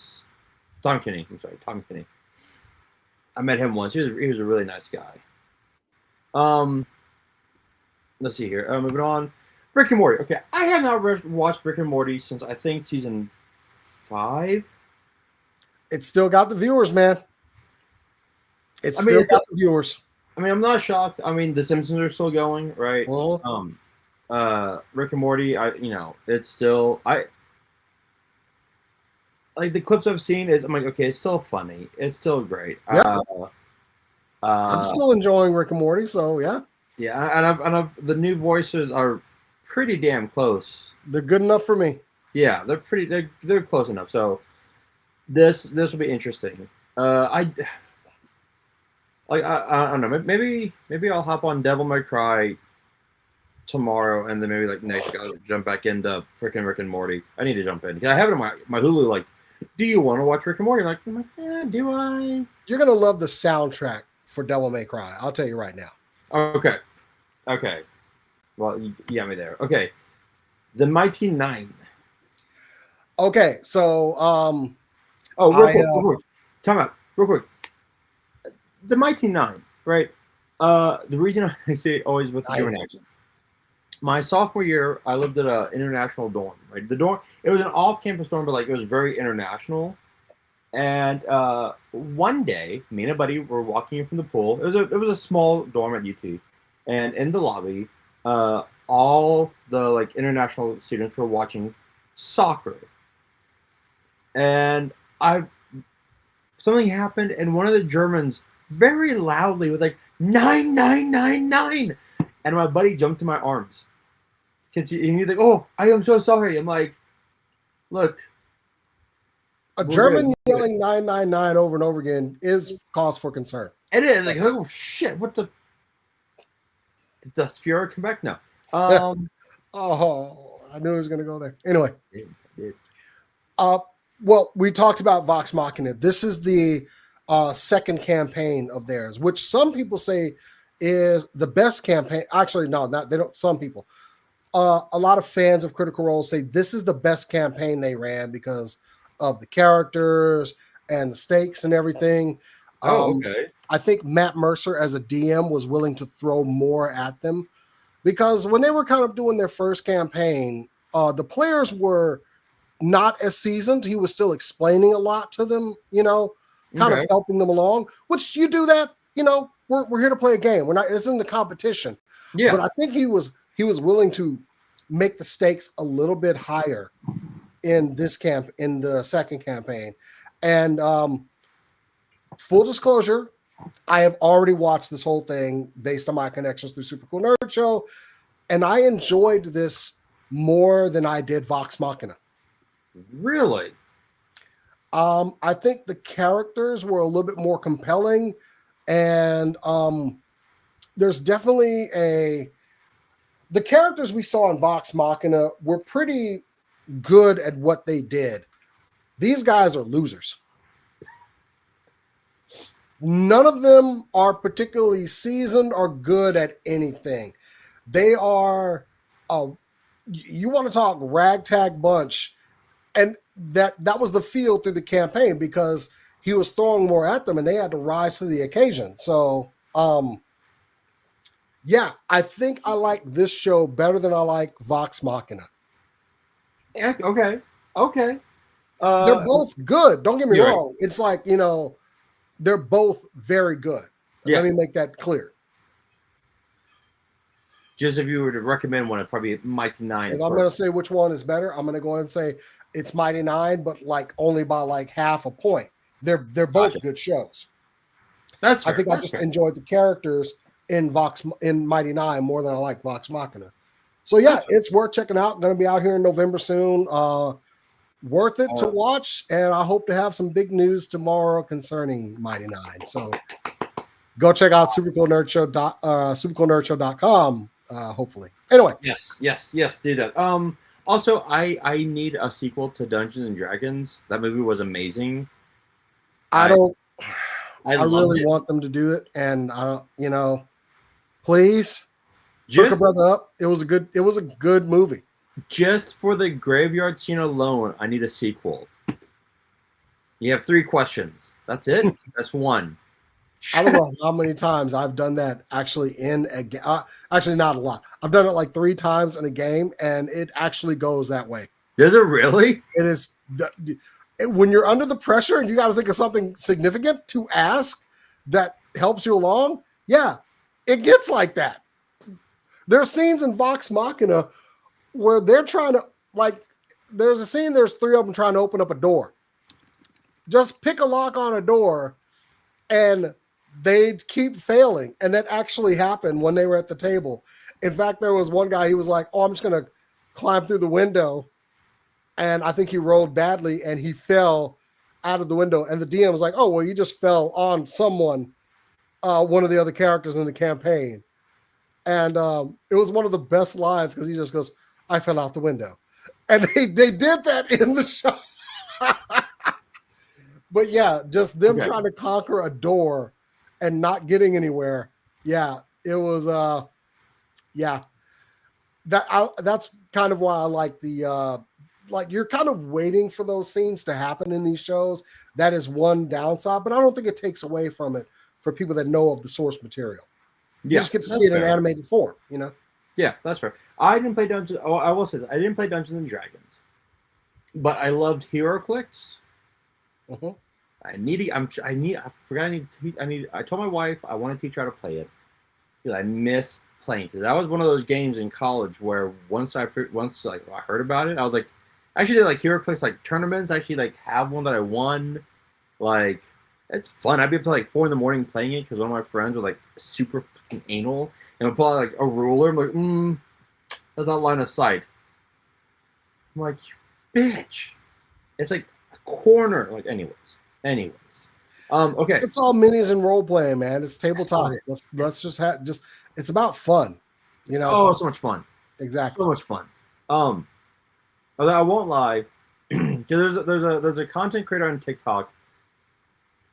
I'm sorry, Tom Kenny. I met him once. He was a really nice guy. Let's see here. Moving on. Rick and Morty. Okay, I have not watched Rick and Morty since I think season 5. It's still got the viewers, man. It's still got the viewers. I mean, I'm not shocked. I mean, The Simpsons are still going, right? Rick and Morty. It's still like the clips I've seen I'm like, okay, it's still funny. It's still great. Yeah. I'm still enjoying Rick and Morty, so yeah. Yeah, and the new voices are pretty damn close. They're good enough for me. Yeah, they're close enough. So this will be interesting. I don't know. Maybe I'll hop on Devil May Cry tomorrow, and then maybe like next week I'll jump back into freaking Rick and Morty. I need to jump in because I have it on my Hulu. Like, do you want to watch Rick and Morty? I'm like, yeah, do I? You're gonna love the soundtrack for Devil May Cry. I'll tell you right now. Okay. Well, you got me there. Okay, The Mighty Nine. Okay, so real quick. Time out, real quick. The Mighty Nine, right? The reason I say always with the German accent. My sophomore year, I lived at an international dorm. Right, the dorm. It was an off-campus dorm, but like it was very international. And one day, me and a buddy were walking in from the pool. It was a small dorm at UT, and in the lobby, all the like international students were watching soccer, and I something happened, and one of the Germans very loudly was like 9999, and my buddy jumped to my arms because he's like, "Oh, I am so sorry." I'm like, "Look, A we're good. German We're good." yelling 999 over and over again is cause for concern. It is like, oh shit, what the? Did the Fuhrer come back? No. Oh, I knew it was going to go there. Anyway, It, well, we talked about Vox Machina. This is the second campaign of theirs, which some people say is the best campaign. Actually, no, not they don't. Some people, a lot of fans of Critical Role say this is the best campaign they ran because of the characters and the stakes and everything. okay. I think Matt Mercer as a DM was willing to throw more at them because when they were kind of doing their first campaign, the players were not as seasoned. He was still explaining a lot to them, kind of helping them along, which you do that, we're here to play a game. We're not, it's in the competition. Yeah. But I think he was willing to make the stakes a little bit higher in the second campaign. And full disclosure, I have already watched this whole thing based on my connections through Super Cool Nerd Show, and I enjoyed this more than I did Vox Machina. Really? I think the characters were a little bit more compelling, and there's definitely the characters we saw in Vox Machina were pretty good at what they did. These guys are losers. None of them are particularly seasoned or good at anything. They are, you want to talk ragtag bunch, and that was the feel through the campaign because he was throwing more at them and they had to rise to the occasion. So, yeah, I think I like this show better than I like Vox Machina. Yeah, okay. They're both good. Don't get me wrong. Right. It's like, they're both very good. Yeah. Let me make that clear. Just if you were to recommend one, it'd probably be Mighty Nine. If I'm going to say which one is better, I'm going to go ahead and say it's Mighty Nine, but like only by like half a point. They're both good shows. That's fair. I think I just enjoyed the characters in Mighty Nine more than I like Vox Machina. So yeah, it's worth checking out. Going to be out here in November soon. Worth it to watch, and I hope to have some big news tomorrow concerning Mighty Nine. So go check out supercoolnerdshow.com. Hopefully. Anyway. Yes, do that. Also, I need a sequel to Dungeons and Dragons. That movie was amazing. I really want them to do it, and I don't, please hook a brother up. It was a good movie. Just for the graveyard scene alone, I need a sequel. You have 3 questions. That's it. That's one. I don't know how many times I've done that actually in a game. Actually, not a lot. I've done it like 3 times in a game, and it actually goes that way. Does it really? It is. When you're under the pressure and you got to think of something significant to ask that helps you along, yeah, it gets like that. There are scenes in Vox Machina where they're trying to, like, there's a scene, there's 3 of them trying to open up a door. Just pick a lock on a door, and they keep failing. And that actually happened when they were at the table. In fact, there was one guy, he was like, oh, I'm just going to climb through the window. And I think he rolled badly, and he fell out of the window. And the DM was like, oh, well, you just fell on someone, one of the other characters in the campaign. And it was one of the best lines because he just goes, I fell out the window. And they did that in the show. But yeah, just them trying to conquer a door and not getting anywhere. Yeah, it was, that's kind of why I like the, like you're kind of waiting for those scenes to happen in these shows. That is one downside, but I don't think it takes away from it for people that know of the source material. You just get to see it in animated form, Yeah, that's fair. I didn't play Dungeons. Oh, I will say that I didn't play Dungeons and Dragons, but I loved HeroClix. Mm-hmm. I told my wife I want to teach her how to play it Dude, I miss playing because that was one of those games in college where once I heard about it, I was like, I actually did like hero clicks like tournaments. I actually like have one that I won. Like it's fun. I'd be up to like 4 in the morning playing it because one of my friends was like super fucking anal and would pull out like a ruler. I'm like, that's not line of sight. I'm like, you bitch. It's like a corner. Like, anyways. Okay. It's all minis and role playing, man. It's tabletop. Let's just have it's about fun. You know. Oh, so much fun. Exactly. So much fun. Although I won't lie, because there's a content creator on TikTok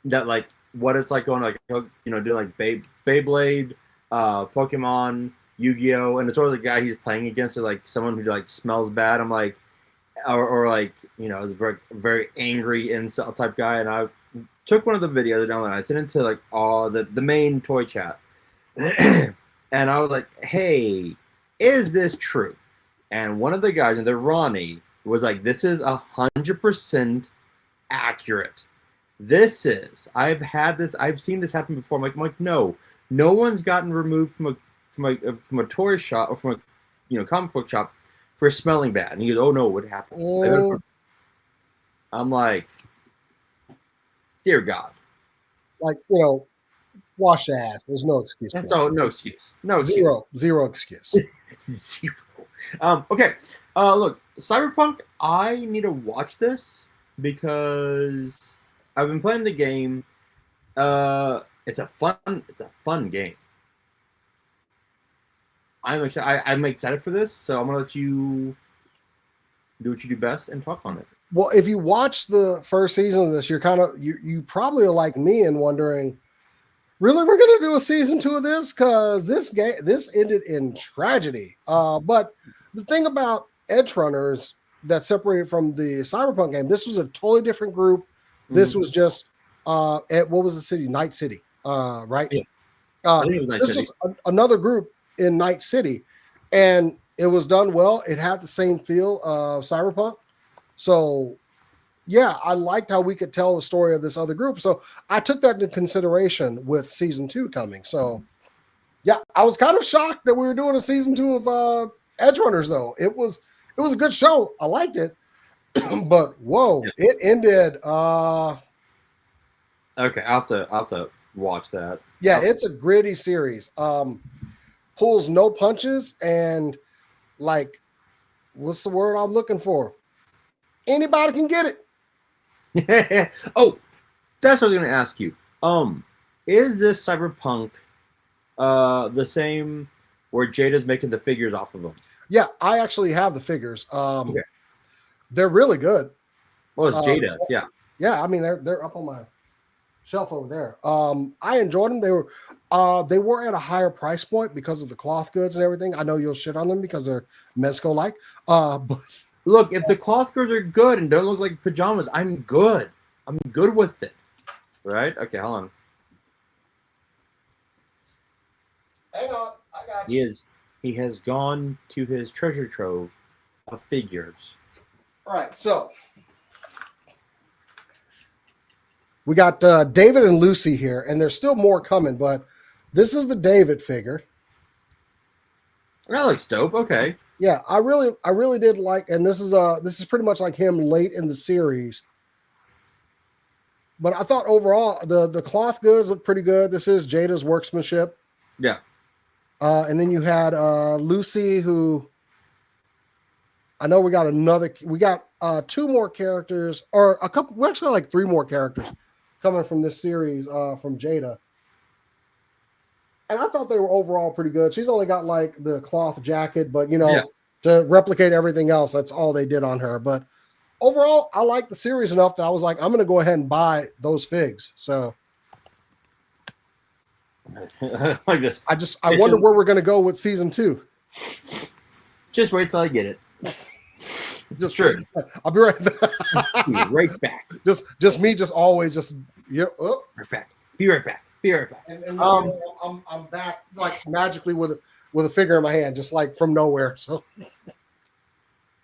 that like what it's like going like doing like Beyblade, Pokemon, Yu-Gi-Oh, and it's always the guy he's playing against is like someone who like smells bad. I'm like, or like is a very very angry incel type guy, and I took one of the videos down and I sent it to like all the main toy chat, and I was like, hey, is this true? And one of the guys, and Ronnie, was like, this is 100% accurate. I've seen this happen before. I'm like, no one's gotten removed from a toy shop or from a comic book shop for smelling bad. And he goes, oh no, what happened? I'm like, dear God. Like, wash your ass. There's no excuse. That's all. No excuse. Zero excuse. Zero. Okay. Look, Cyberpunk. I need to watch this because I've been playing the game. It's a fun game. I'm excited. I'm excited for this, so I'm gonna let you do what you do best and talk on it. Well, if you watch the first season of this, you're you probably are like me and wondering, really, we're gonna do a season 2 of this? Because this ended in tragedy. But the thing about Edge Runners that separated from the Cyberpunk game, this was a totally different group. This was just at what was the city? Night City, right? Yeah. This was just another group in Night City, and it was done well. It had the same feel of Cyberpunk. So, yeah, I liked how we could tell the story of this other group. So I took that into consideration with season 2 coming. So, yeah, I was kind of shocked that we were doing a season 2 of Edge Runners, though. It was a good show. I liked it, but whoa, it ended. Okay, I'll have to watch that. Yeah, it's a gritty series. Pulls no punches and like, what's the word I'm looking for? Anybody can get it. Oh, that's what I was going to ask you. Is this Cyberpunk the same where Jada's making the figures off of them? Yeah, I actually have the figures. Okay. They're really good. Well, it's Jada. Yeah. Yeah, I mean they're up on my shelf over there. I enjoyed them. They were at a higher price point because of the cloth goods and everything. I know you'll shit on them because they're Mezco like. But look, if the cloth goods are good and don't look like pajamas, I'm good. I'm good with it. Right? Okay, hold on. Hang on, I got you. He has gone to his treasure trove of figures. All right, so we got David and Lucy here, and there's still more coming, but this is the David figure. That looks dope. Okay. Yeah, I really did like, and this is pretty much like him late in the series. But I thought overall the cloth goods look pretty good. This is Jada's workmanship. Yeah. And then you had Lucy, who I know we got 2 more characters, or a couple. We actually like 3 more characters coming from this series from Jada. And I thought they were overall pretty good. She's only got like the cloth jacket, but to replicate everything else, that's all they did on her. But overall, I like the series enough that I was like, I'm going to go ahead and buy those figs. So like this. I wonder where we're going to go with season 2. Just wait till I get it. Just true. I'll be right back. Be right back. Just me, just always just right back. Be right back. Be right back. And I'm back like magically with a figure in my hand, just like from nowhere. So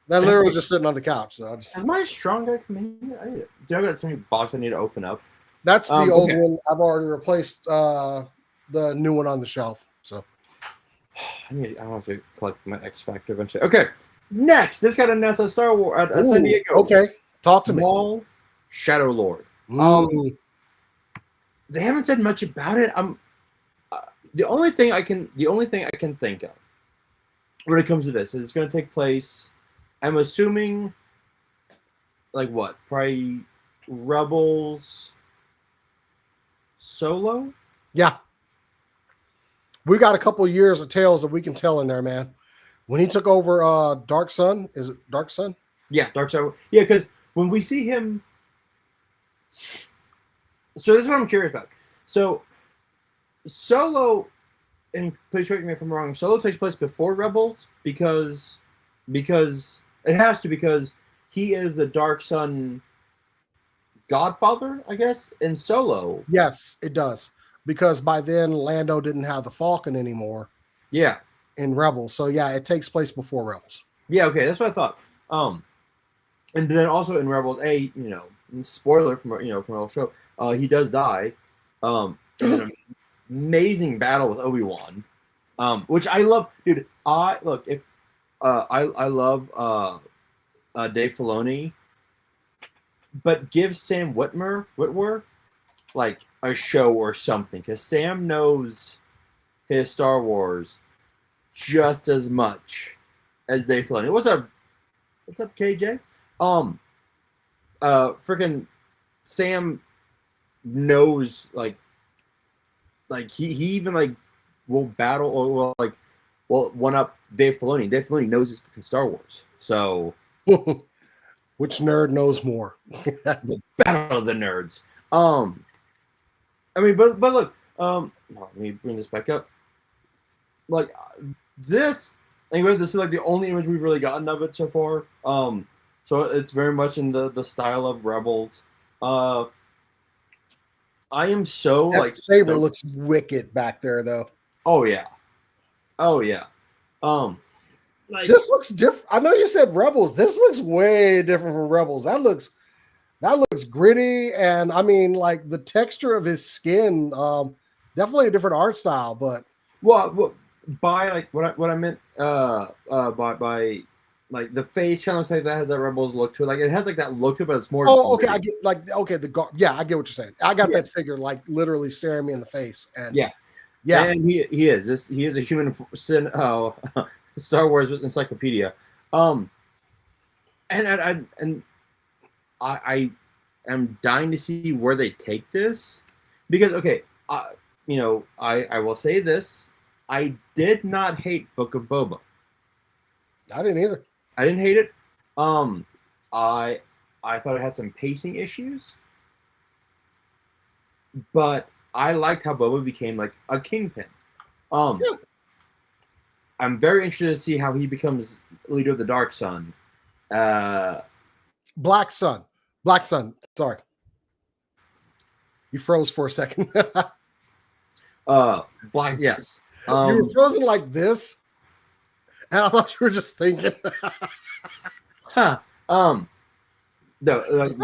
that literally was just sitting on the couch. So is my strong guy coming in? Do I got so many boxes I need to open up? That's the old one. I've already replaced the new one on the shelf. So I want to collect my X Factor eventually. Okay, next, this got announced at Star Wars at San Diego. Okay, talk to me. Maul, Shadow Lord. They haven't said much about it. The only thing I can think of when it comes to this is it's going to take place. I'm assuming, like what? Probably Rebels Solo. Yeah, we got a couple of years of tales that we can tell in there, man. When he took over Dark Sun, is it Dark Sun? Yeah, Dark Side. Yeah, because when we see him, so this is what I'm curious about. So Solo, and please correct me if I'm wrong. Solo takes place before Rebels because it has to, because he is the Dark Sun godfather, I guess, in Solo. Yes, it does, because by then Lando didn't have the Falcon anymore. Yeah. In Rebels, so yeah, it takes place before Rebels. Yeah, okay, that's what I thought. And then also in Rebels, spoiler from our show, he does die. In an amazing battle with Obi-Wan, which I love, dude. I love Dave Filoni, but give Sam Witwer like a show or something, because Sam knows his Star Wars just as much as Dave Filoni. What's up, KJ? Freaking Sam knows, like he even like will battle or will one up Dave Filoni. Dave Filoni knows his freaking Star Wars. So which nerd knows more? The battle of the nerds. I mean, but look, let me bring this back up. Like this, anyway, this is like the only image we've really gotten of it so far. So it's very much in the style of Rebels. I am so that saber looks wicked back there, though. Oh yeah. This looks different. I know you said Rebels. This looks way different from Rebels. That looks gritty, and I mean, like the texture of his skin, definitely a different art style. But by like what I meant by like the face kind of like that has that Rebels look to it. Like it has like that look to it, but it's more. Oh, okay. I get I get what you're saying. I got that figure like literally staring me in the face, and yeah, and he is a human Star Wars encyclopedia. And I am dying to see where they take this, because I will say this: I did not hate Book of Boba. I didn't either. I didn't hate it. I thought it had some pacing issues, but I liked how Boba became like a kingpin. I'm very interested to see how he becomes leader of the Dark Sun. Black Sun. Sorry, you froze for a second. Black. Yes. You were frozen like this. And I thought you were just thinking. No, like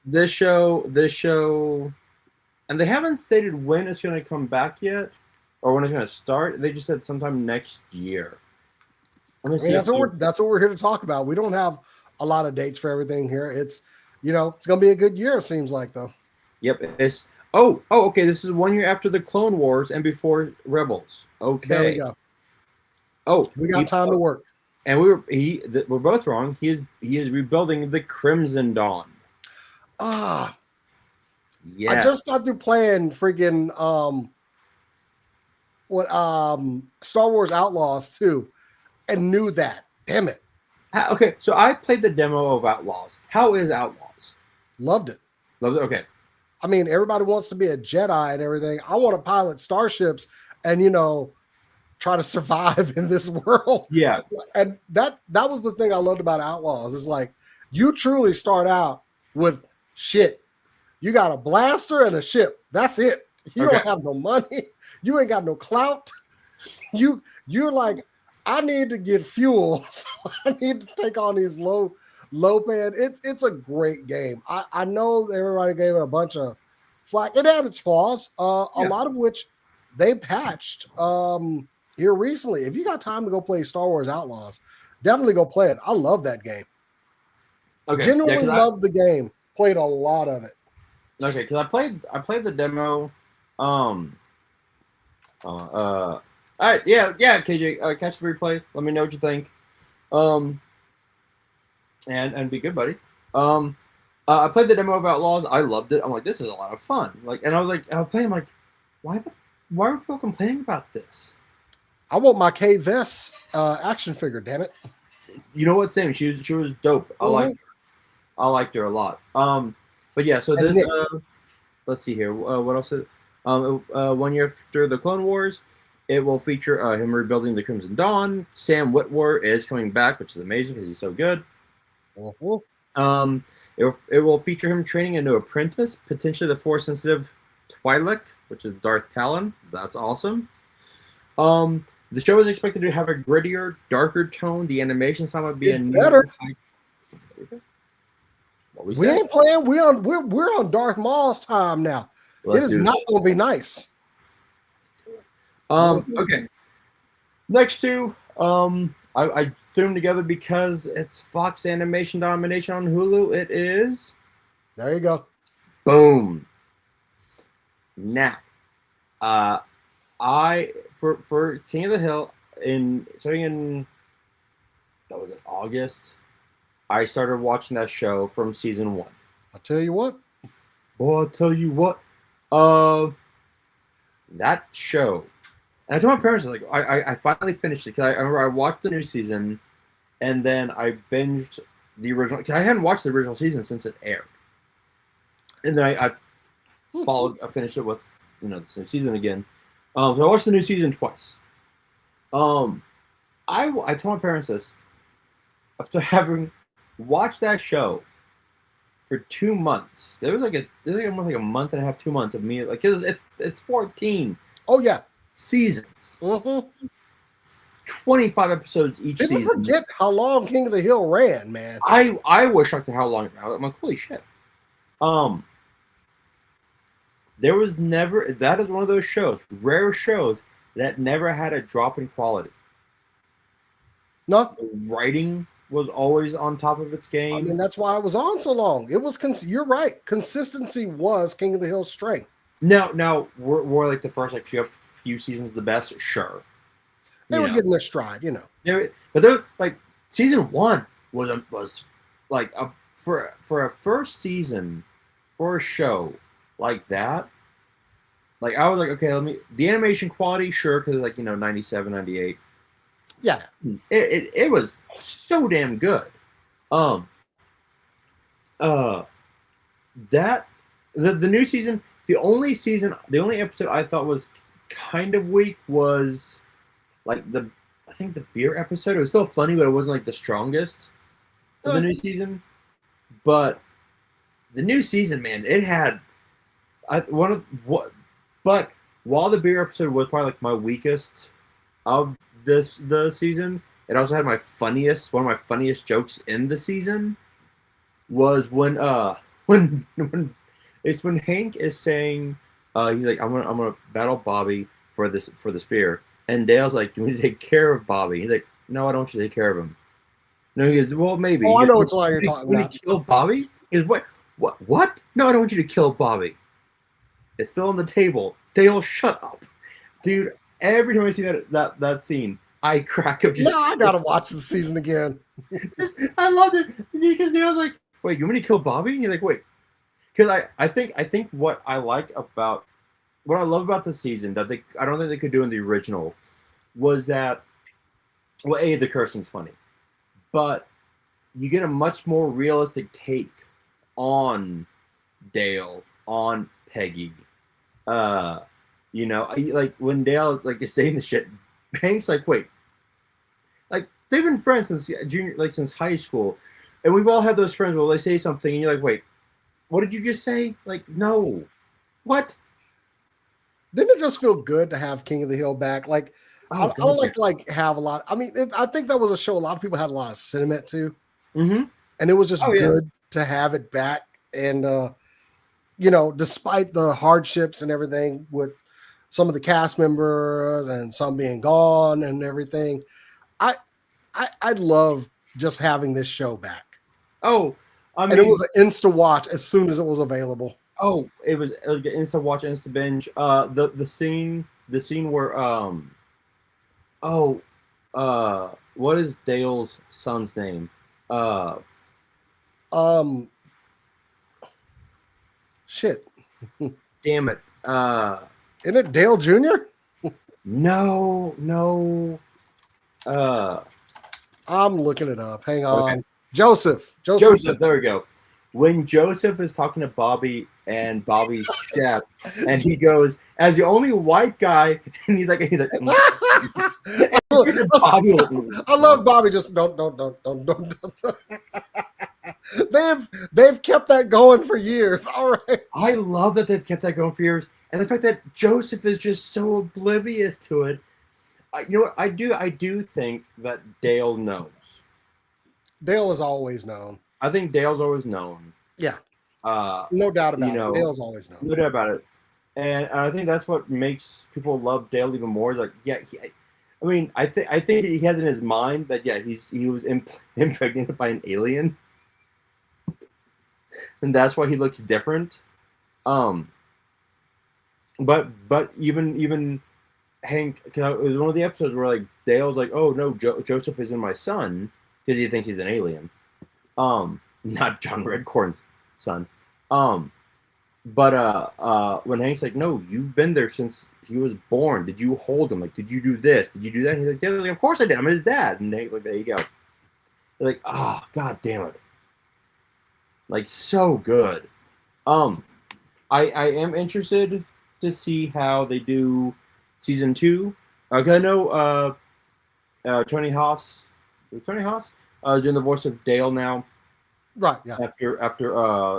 this show, and they haven't stated when it's going to come back yet, or when it's going to start. They just said sometime next year. That's what we're here to talk about. We don't have a lot of dates for everything here. It's it's going to be a good year. It seems like, though. Yep. It's okay. This is 1 year after the Clone Wars and before Rebels. Okay. There we go. We got time to work. And we're both wrong. He is rebuilding the Crimson Dawn. Yeah. I just got through playing freaking Star Wars Outlaws 2 and knew that. Damn it. Okay, so I played the demo of Outlaws. How is Outlaws? Loved it. Okay. I mean, everybody wants to be a Jedi and everything. I want to pilot starships and try to survive in this world. Yeah. And that was the thing I loved about Outlaws. It's like you truly start out with shit. You got a blaster and a ship. That's it. You don't have no money. You ain't got no clout. You're like, I need to get fuel. So I need to take on these low pay. It's a great game. I know everybody gave it a bunch of flack. It had its flaws, a lot of which they patched. here recently. If you got time to go play Star Wars Outlaws, definitely go play it. I love that game. Okay, Genuinely love the game. Played a lot of it. Okay, because I played the demo. All right, yeah, KJ, catch the replay. Let me know what you think. And be good, buddy. I played the demo of Outlaws. I loved it. I'm like, this is a lot of fun. Like, and I was playing. I'm like, why are people complaining about this? I want my K Vest action figure. Damn it! You know what, Sam? She was dope. I liked her a lot. But yeah, so this. Let's see here. What else? 1 year after the Clone Wars, it will feature him rebuilding the Crimson Dawn. Sam Witwer is coming back, which is amazing because he's so good. It will feature him training a new apprentice, potentially the Force-sensitive Twi'lek, which is Darth Talon. That's awesome. The show is expected to have a grittier, darker tone. The animation style might be a new better. We ain't playing. We're on Darth Maul's time now. It is not going to be nice. Okay. Next two, I threw them together because it's Fox Animation Domination on Hulu. It is. There you go. Boom. Now, for King of the Hill starting in that was in August. I started watching that show from season 1. I'll tell you what. Boy, I'll tell you what. That show. And I told my parents, like, I finally finished it because I remember I watched the new season, and then I binged the original. Because I hadn't watched the original season since it aired, and then I finished it with the new season again. So I watched the new season twice. I told my parents this after having watched that show for 2 months. There was like a month and a half, 2 months of me it's 14. Oh yeah. Seasons. 25 episodes each season. People forget how long King of the Hill ran, man. I was shocked at how long it ran. I'm like, holy shit. There was never, that is one of those shows, rare shows that never had a drop in quality. No. The writing was always on top of its game. I mean, that's why I was on so long. It was you're right. Consistency was King of the Hill's strength. Now we're like the first few seasons the best, sure. They were getting their stride, But they're like season 1 was like for a first season for a show like that. Like I was like, okay, the animation quality, sure, because 97, 98. Yeah. It was so damn good. That the new season, the only episode I thought was kind of weak was I think the beer episode. It was still funny, but it wasn't like the strongest of the new season. But the new season, man, it had but while the beer episode was probably like my weakest of the season, it also had one of my funniest jokes in the season was when Hank is saying he's like, I'm gonna battle Bobby for this beer, and Dale's like, you need to take care of Bobby. He's like, no, I don't want you to take care of him. No, he goes, well, maybe. Oh, I know what you're talking about. You kill Bobby? He goes, what? No, I don't want you to kill Bobby. It's still on the table. Dale, shut up, dude. Every time I see that scene, I crack up. I gotta watch the season again. I loved it because Dale's like, wait, you want me to kill Bobby? And he's like, wait, because I think what I love about the season that I don't think they could do in the original was that, well, the cursing's funny, but you get a much more realistic take on Dale, on Peggy. Like when Dale is saying this shit, Hank's like, wait, like they've been friends since since high school, and we've all had those friends where they say something and you're like, wait, what did you just say? Like, no, what? Didn't it just feel good to have King of the Hill back? Like, I don't like have a lot. I mean, I think that was a show a lot of people had a lot of sentiment to, and it was just good to have it back. And despite the hardships and everything with some of the cast members and some being gone and everything. I'd love just having this show back. Oh, I mean, and it was an insta watch as soon as it was available. Oh, it was like an insta watch, insta binge. The scene where what is Dale's son's name? Shit. Damn it. Isn't it Dale Jr.? No. I'm looking it up. Hang on. Okay. Joseph. There we go. When Joseph is talking to Bobby and Bobby's chef, and he goes, as the only white guy, and he's like Bobby. I love Bobby. Just don't. They've kept that going for years. All right. I love that they've kept that going for years, and the fact that Joseph is just so oblivious to it. You know what? I do think that Dale knows. Dale is always known. I think Dale's always known. Yeah. No doubt about it. Dale's always known. No doubt about it. And I think that's what makes people love Dale even more. Is like, yeah, I think he has in his mind that he was impregnated by an alien, and that's why he looks different. But even Hank, cause it was one of the episodes where like Dale's like, oh no, Joseph isn't my son because he thinks he's an alien. Not John Redcorn's son. But when Hank's like, no, you've been there since he was born. Did you hold him? Like, did you do this? Did you do that? And he's like, yeah, like, of course I did. I'm his dad. And Hank's like, there you go. They're like, oh, god damn it. Like, so good. I am interested to see how they do season 2. I know Tony Haas. Is Tony Haas? Doing the voice of Dale now. Right. Yeah. After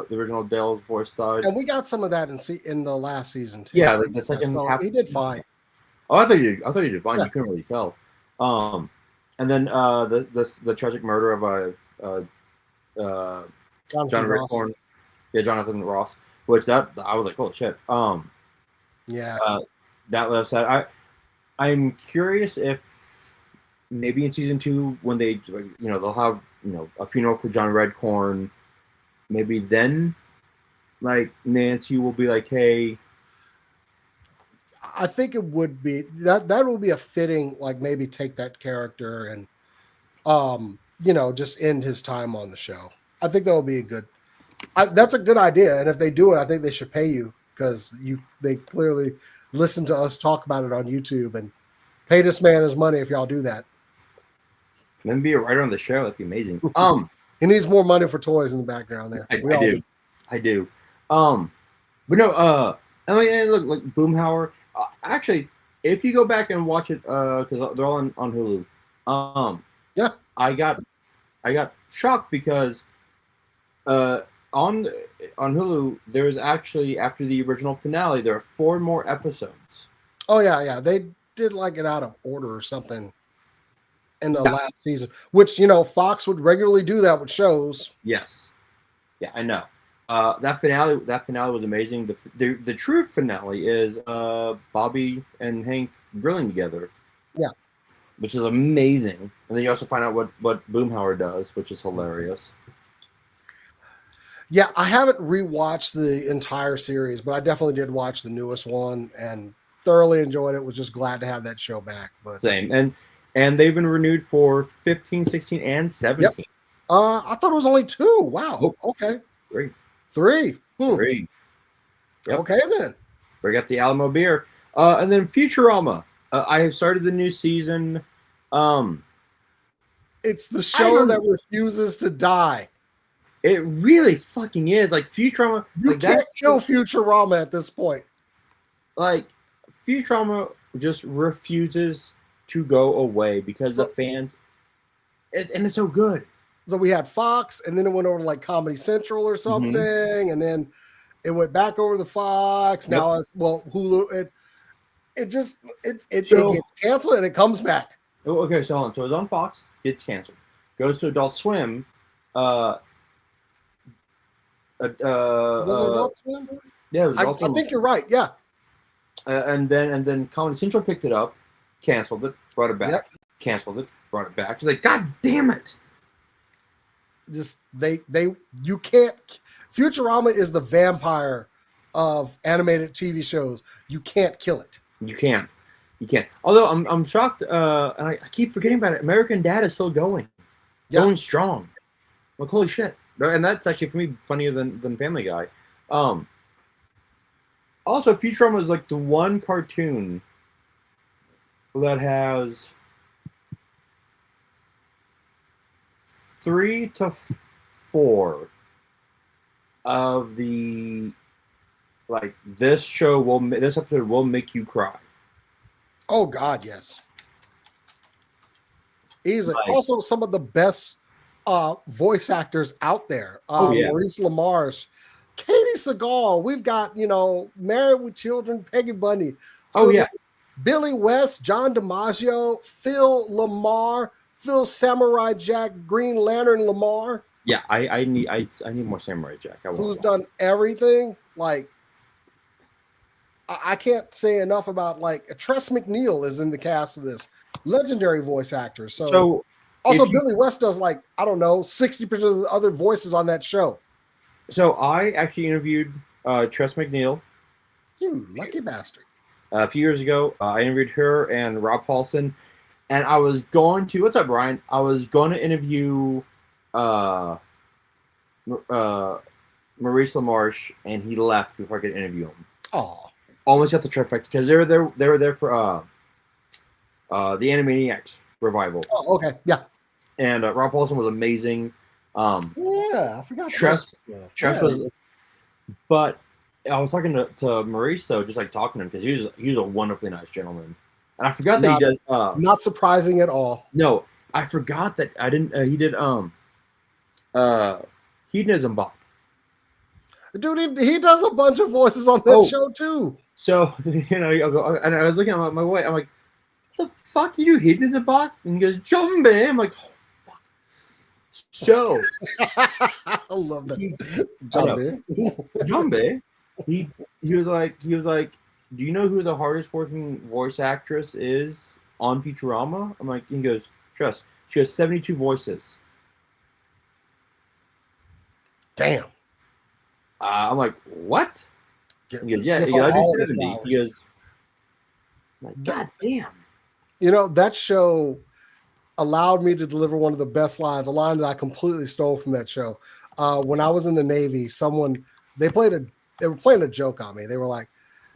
the original Dale's voice died. And we got some of that in the last season too. Yeah, like the second half. He did fine. Oh, I thought he did fine. Yeah. You couldn't really tell. And then the tragic murder of John Redcorn. Yeah, Jonathan Ross. Which that I was like, holy shit. Yeah. That left side. I'm curious if maybe in season 2 when they they'll have a funeral for John Redcorn, maybe then like Nancy will be like, hey. I think it would be that will be a fitting, like maybe take that character and just end his time on the show. I think that would be that's a good idea. And if they do it, I think they should pay you because they clearly listen to us talk about it on YouTube and pay this man his money if y'all do that. Then be a writer on the show. That'd be amazing. He needs more money for toys in the background there. I do. But no. I mean, look, like Boomhauer. Actually, if you go back and watch it, because they're all on Hulu. Yeah. I got shocked because, on Hulu there's actually, after the original finale, there are 4 more episodes. Oh yeah. They did like it out of order or something in the last season, which Fox would regularly do that with shows. Yes, yeah, I know. That finale was amazing. The true finale is Bobby and Hank grilling together. Yeah, which is amazing. And then you also find out what Boomhauer does, which is hilarious. Yeah, I haven't rewatched the entire series, but I definitely did watch the newest one and thoroughly enjoyed it. Was just glad to have that show back. But same. And they've been renewed for 15, 16, and 17. Yep. I thought it was only 2. Wow. Nope. Okay. 3. 3. 3. Yep. Okay then. We got the Alamo beer. And then Futurama. I have started the new season. It's the show that refuses to die. It really fucking is. Like Futurama. You can't kill Futurama at this point. Like Futurama just refuses to go away because the fans, and it's so good. So we had Fox, and then it went over to like Comedy Central or something, and then it went back over to Fox. Now it's Hulu. It gets canceled and it comes back. Okay, so hold on. So it's on Fox, gets canceled, goes to Adult Swim. Was it Adult Swim? Yeah, it was I think you're right. Yeah. And then Comedy Central picked it up, canceled it, brought it back, Yep. canceled it, brought it back. It's like, God damn it! Just you can't. Futurama is the vampire of animated TV shows. You can't kill it. You can't. Although I'm shocked, and I keep forgetting about it. American Dad is still going, going strong. Like, holy shit! And that's actually for me funnier than Family Guy. Also, Futurama is like the one cartoon that has 3 to 4 of the this episode will make you cry. Oh God, yes. Easily. Like, also, some of the best voice actors out there. yeah. Maurice LaMarche, Katie Seagal. We've got Married with Children, Peggy Bundy. Oh yeah. Billy West, John DiMaggio, Phil Lamar, Phil Samurai Jack, Green Lantern Lamar. Yeah, I need more Samurai Jack. Who's done everything? Like, I can't say enough about Tress MacNeille is in the cast of this. Legendary voice actor. So also Billy West does 60% of the other voices on that show. So I actually interviewed Tress MacNeille. You lucky bastard. A few years ago, I interviewed her and Rob Paulson, and I was going to. What's up, Brian? I was going to interview Maurice LaMarche, and he left before I could interview him. Oh. Almost got the trifecta because they were there for the Animaniacs revival. Oh, okay, yeah. And Rob Paulson was amazing. Yeah, I forgot. Tress was, but I was talking to Maurice, so just talking to him because he was a wonderfully nice gentleman, and I forgot that he does. Not surprising at all. No, I forgot that I didn't. He did Hedonism Bop. Dude, he does a bunch of voices on that show too. So and I was looking at my way. I'm like, "What the fuck you do Hedonism Bop?" And he goes, "Jumbe." I'm like, "Oh fuck." So I love that. Jumbe. He was like, "Do you know who the hardest working voice actress is on Futurama?" I'm like, he goes, "Trust." She has 72 voices. Damn. I'm like, what? He goes, yeah, I do 70. He goes, like, God damn. That show allowed me to deliver one of the best lines, a line that I completely stole from that show. When I was in the Navy, they were playing a joke on me. They were like,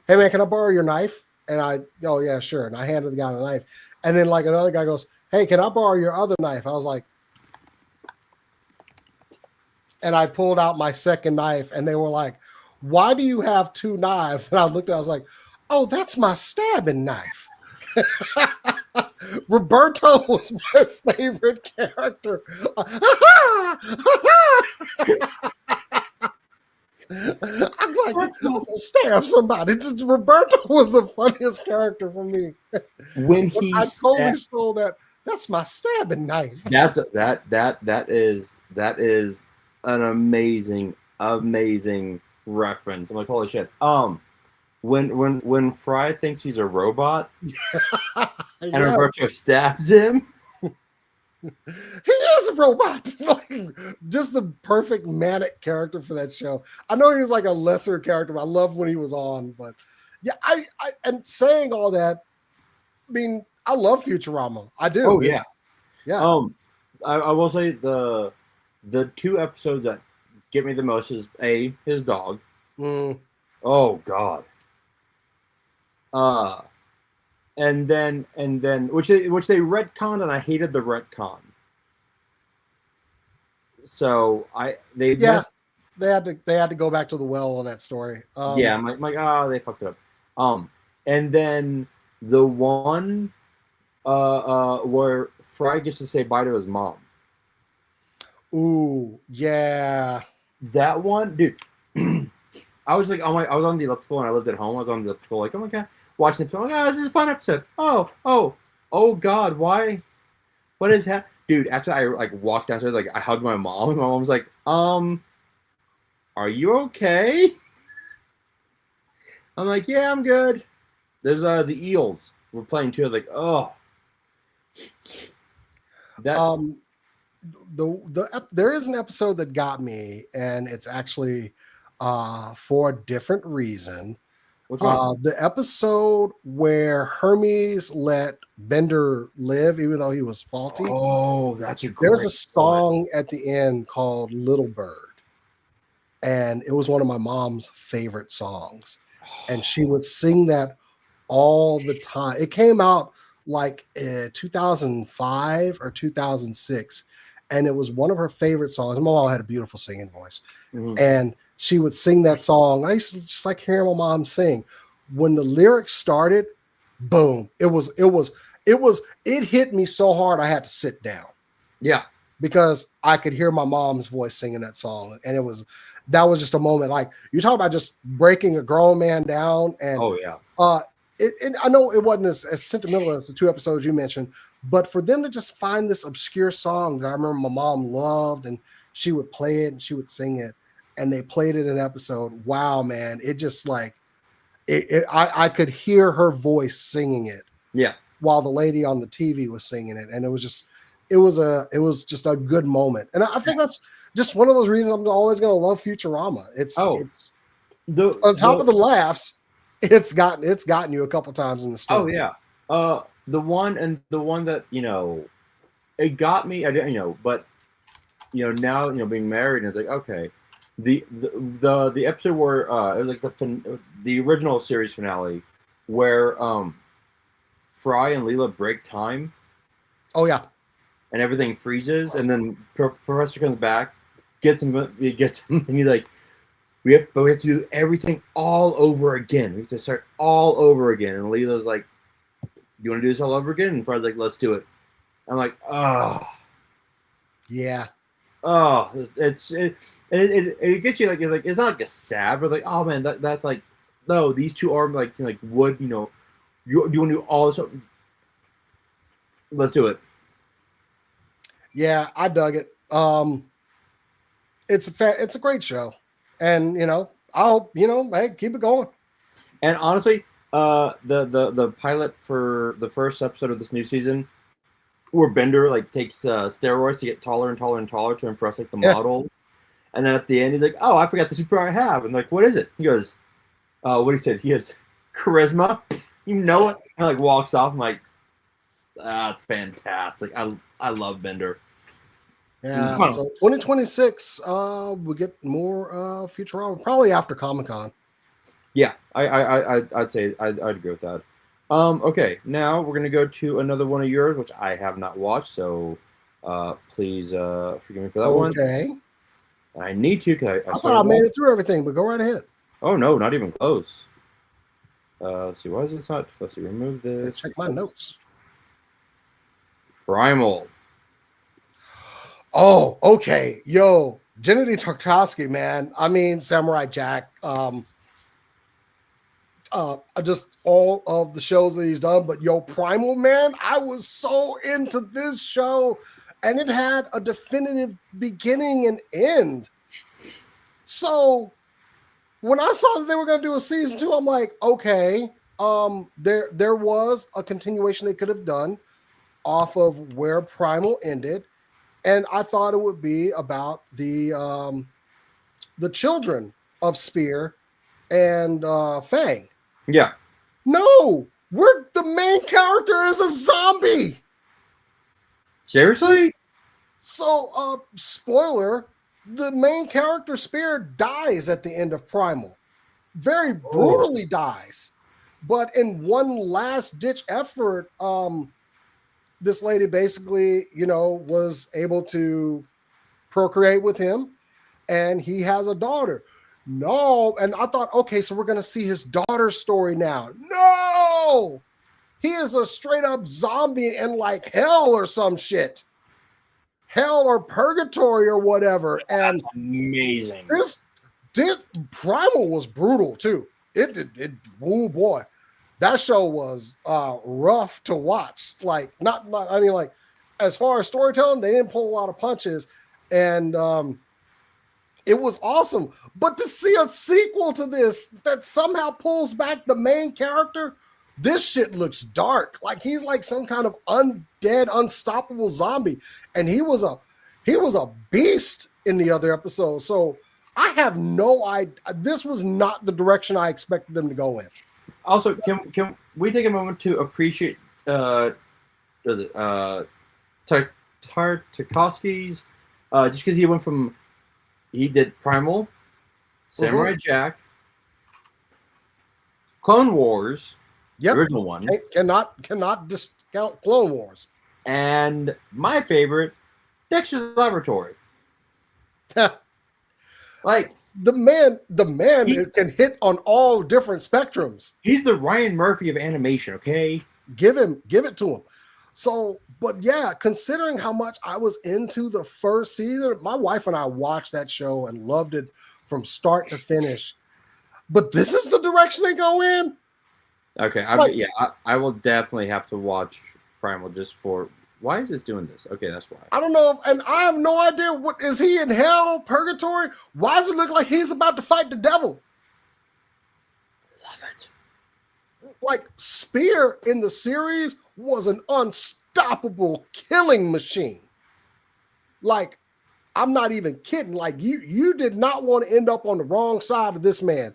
"Hey man, can I borrow your knife?" And oh yeah, sure. And I handed the guy the knife. And then another guy goes, "Hey, can I borrow your other knife?" I was like, and I pulled out my second knife, and they were like, "Why do you have 2 knives?" And I looked at it, I was like, "Oh, that's my stabbing knife." Roberto was my favorite character. I'm like, I'm gonna stab somebody. Roberto was the funniest character for me. I totally stole that. That's my stabbing knife. That is an amazing reference. I'm like, holy shit. When Fry thinks he's a robot and Roberto stabs him. He is a robot. Just the perfect manic character for that show. I know he was a lesser character, but I loved when he was on. But yeah, I and saying all that, I mean, I love Futurama. I do. Oh yeah. Yeah. I will say the 2 episodes that get me the most is his dog. Oh God. And then which they retconned, and I hated the retcon. So they had to go back to the well on that story. Yeah, I'm like, they fucked it up. And then the one where Fry gets to say bye to his mom. Ooh, yeah. That one, dude. I was I was on the elliptical and I lived at home. I was on the elliptical, like, oh my God, watching the film. Oh, this is a fun episode. Oh God, why? What is happening? Dude, after I walked downstairs, I hugged my mom, and my mom was like, are you okay? I'm like, yeah, I'm good. There's the Eels were playing too. Like, oh, that Um, there is an episode that got me, and it's actually for a different reason. which one? The episode where Hermes let Bender live, even though he was faulty. Oh, that's a There's great a song at the end called Little Bird, and it was one of my mom's favorite songs. And she would sing that all the time. It came out like 2005 or 2006, and it was one of her favorite songs. My mom had a beautiful singing voice, and she would sing that song. I used to just like hearing my mom sing. When the lyrics started, boom! It hit me so hard I had to sit down. Yeah, because I could hear my mom's voice singing that song, and that was just a moment. Like, you talk about just breaking a grown man down, and oh yeah, I know it wasn't as sentimental as the 2 episodes you mentioned, but for them to just find this obscure song that I remember my mom loved, and she would play it and she would sing it, and they played it in an episode. Wow, man, it just like I could hear her voice singing it. Yeah. While the lady on the TV was singing it, and it was just a good moment. And I think that's just one of those reasons I'm always going to love Futurama. It's on top of the laughs, it's gotten you a couple times in the story. Oh yeah. The one that, it got me. I didn't, but now, being married, and it's like, okay, the episode where it was like the original series finale where Fry and Leela break time. Oh yeah. And everything freezes, and then Professor comes back, gets him, and he's like, we have to do everything all over again. We have to start all over again. And Leela's like, you want to do this all over again? And Fry's like, let's do it. I'm like, oh. Yeah. Oh, it gets you like, it's not like a sad, but like, oh man, that's like, no, these two are like wood, you want to do all this. Let's do it. Yeah, I dug it. It's a great show, and I'll hey, keep it going. And honestly, the pilot for the first episode of this new season, where Bender like takes steroids to get taller and taller and taller to impress like the model, and then at the end he's like, "Oh, I forgot the superpower I have," and like, "What is it?" He goes, "What he said? He has charisma." You know it, and like walks off. I'm like, that's fantastic. I love Bender. Yeah. So 2026, we'll get more Futurama probably after Comic-Con. Yeah, I'd say I'd agree with that. Okay, now we're gonna go to another one of yours, which I have not watched. So, please forgive me for that one. Okay. I need to because I thought I made it through everything, but go right ahead. Oh no, not even close. Let's see, why is this not? Let's see, remove this. Let's check my notes. Primal. Oh, okay. Yo, Gennady Tartakovsky, man. I mean, Samurai Jack. Just all of the shows that he's done, but yo, Primal, man, I was so into this show, and it had a definitive beginning and end. So when I saw that they were going to do a season 2, I'm like, okay, there was a continuation they could have done off of where Primal ended, and I thought it would be about the children of Spear and Fang. Yeah. No, the main character is a zombie. Seriously? So, spoiler, the main character Spear dies at the end of Primal. Very brutally dies. But in one last ditch effort, this lady basically, was able to procreate with him, and he has a daughter. No, and I thought, okay, so we're going to see his daughter's story now. No, he is a straight up zombie in like hell or some shit. Hell or purgatory or whatever. And that's amazing. Primal was brutal too. Oh boy. That show was rough to watch. Like, like as far as storytelling, they didn't pull a lot of punches, and it was awesome. But to see a sequel to this that somehow pulls back the main character, This shit looks dark. Like he's like some kind of undead, unstoppable zombie. And he was a beast in the other episode. So I have no idea. This was not the direction I expected them to go in. Also, can we take a moment to appreciate Tartakovsky's just because he did Primal, Samurai Jack, Clone Wars, yep. original one. Cannot discount Clone Wars. And my favorite, Dexter's Laboratory. Like the man can hit on all different spectrums. He's the Ryan Murphy of animation, okay? Give it to him. So, but yeah, considering how much I was into the first season, my wife and I watched that show and loved it from start to finish. But this is the direction they go in. Okay, I will definitely have to watch Primal just for. Why is this doing this? Okay, that's why. I don't know, and I have no idea. What is he in hell, purgatory? Why does it look like he's about to fight the devil? Love it. Like Spear in the series was an unstoppable killing machine. Like, I'm not even kidding. Like you did not want to end up on the wrong side of this man.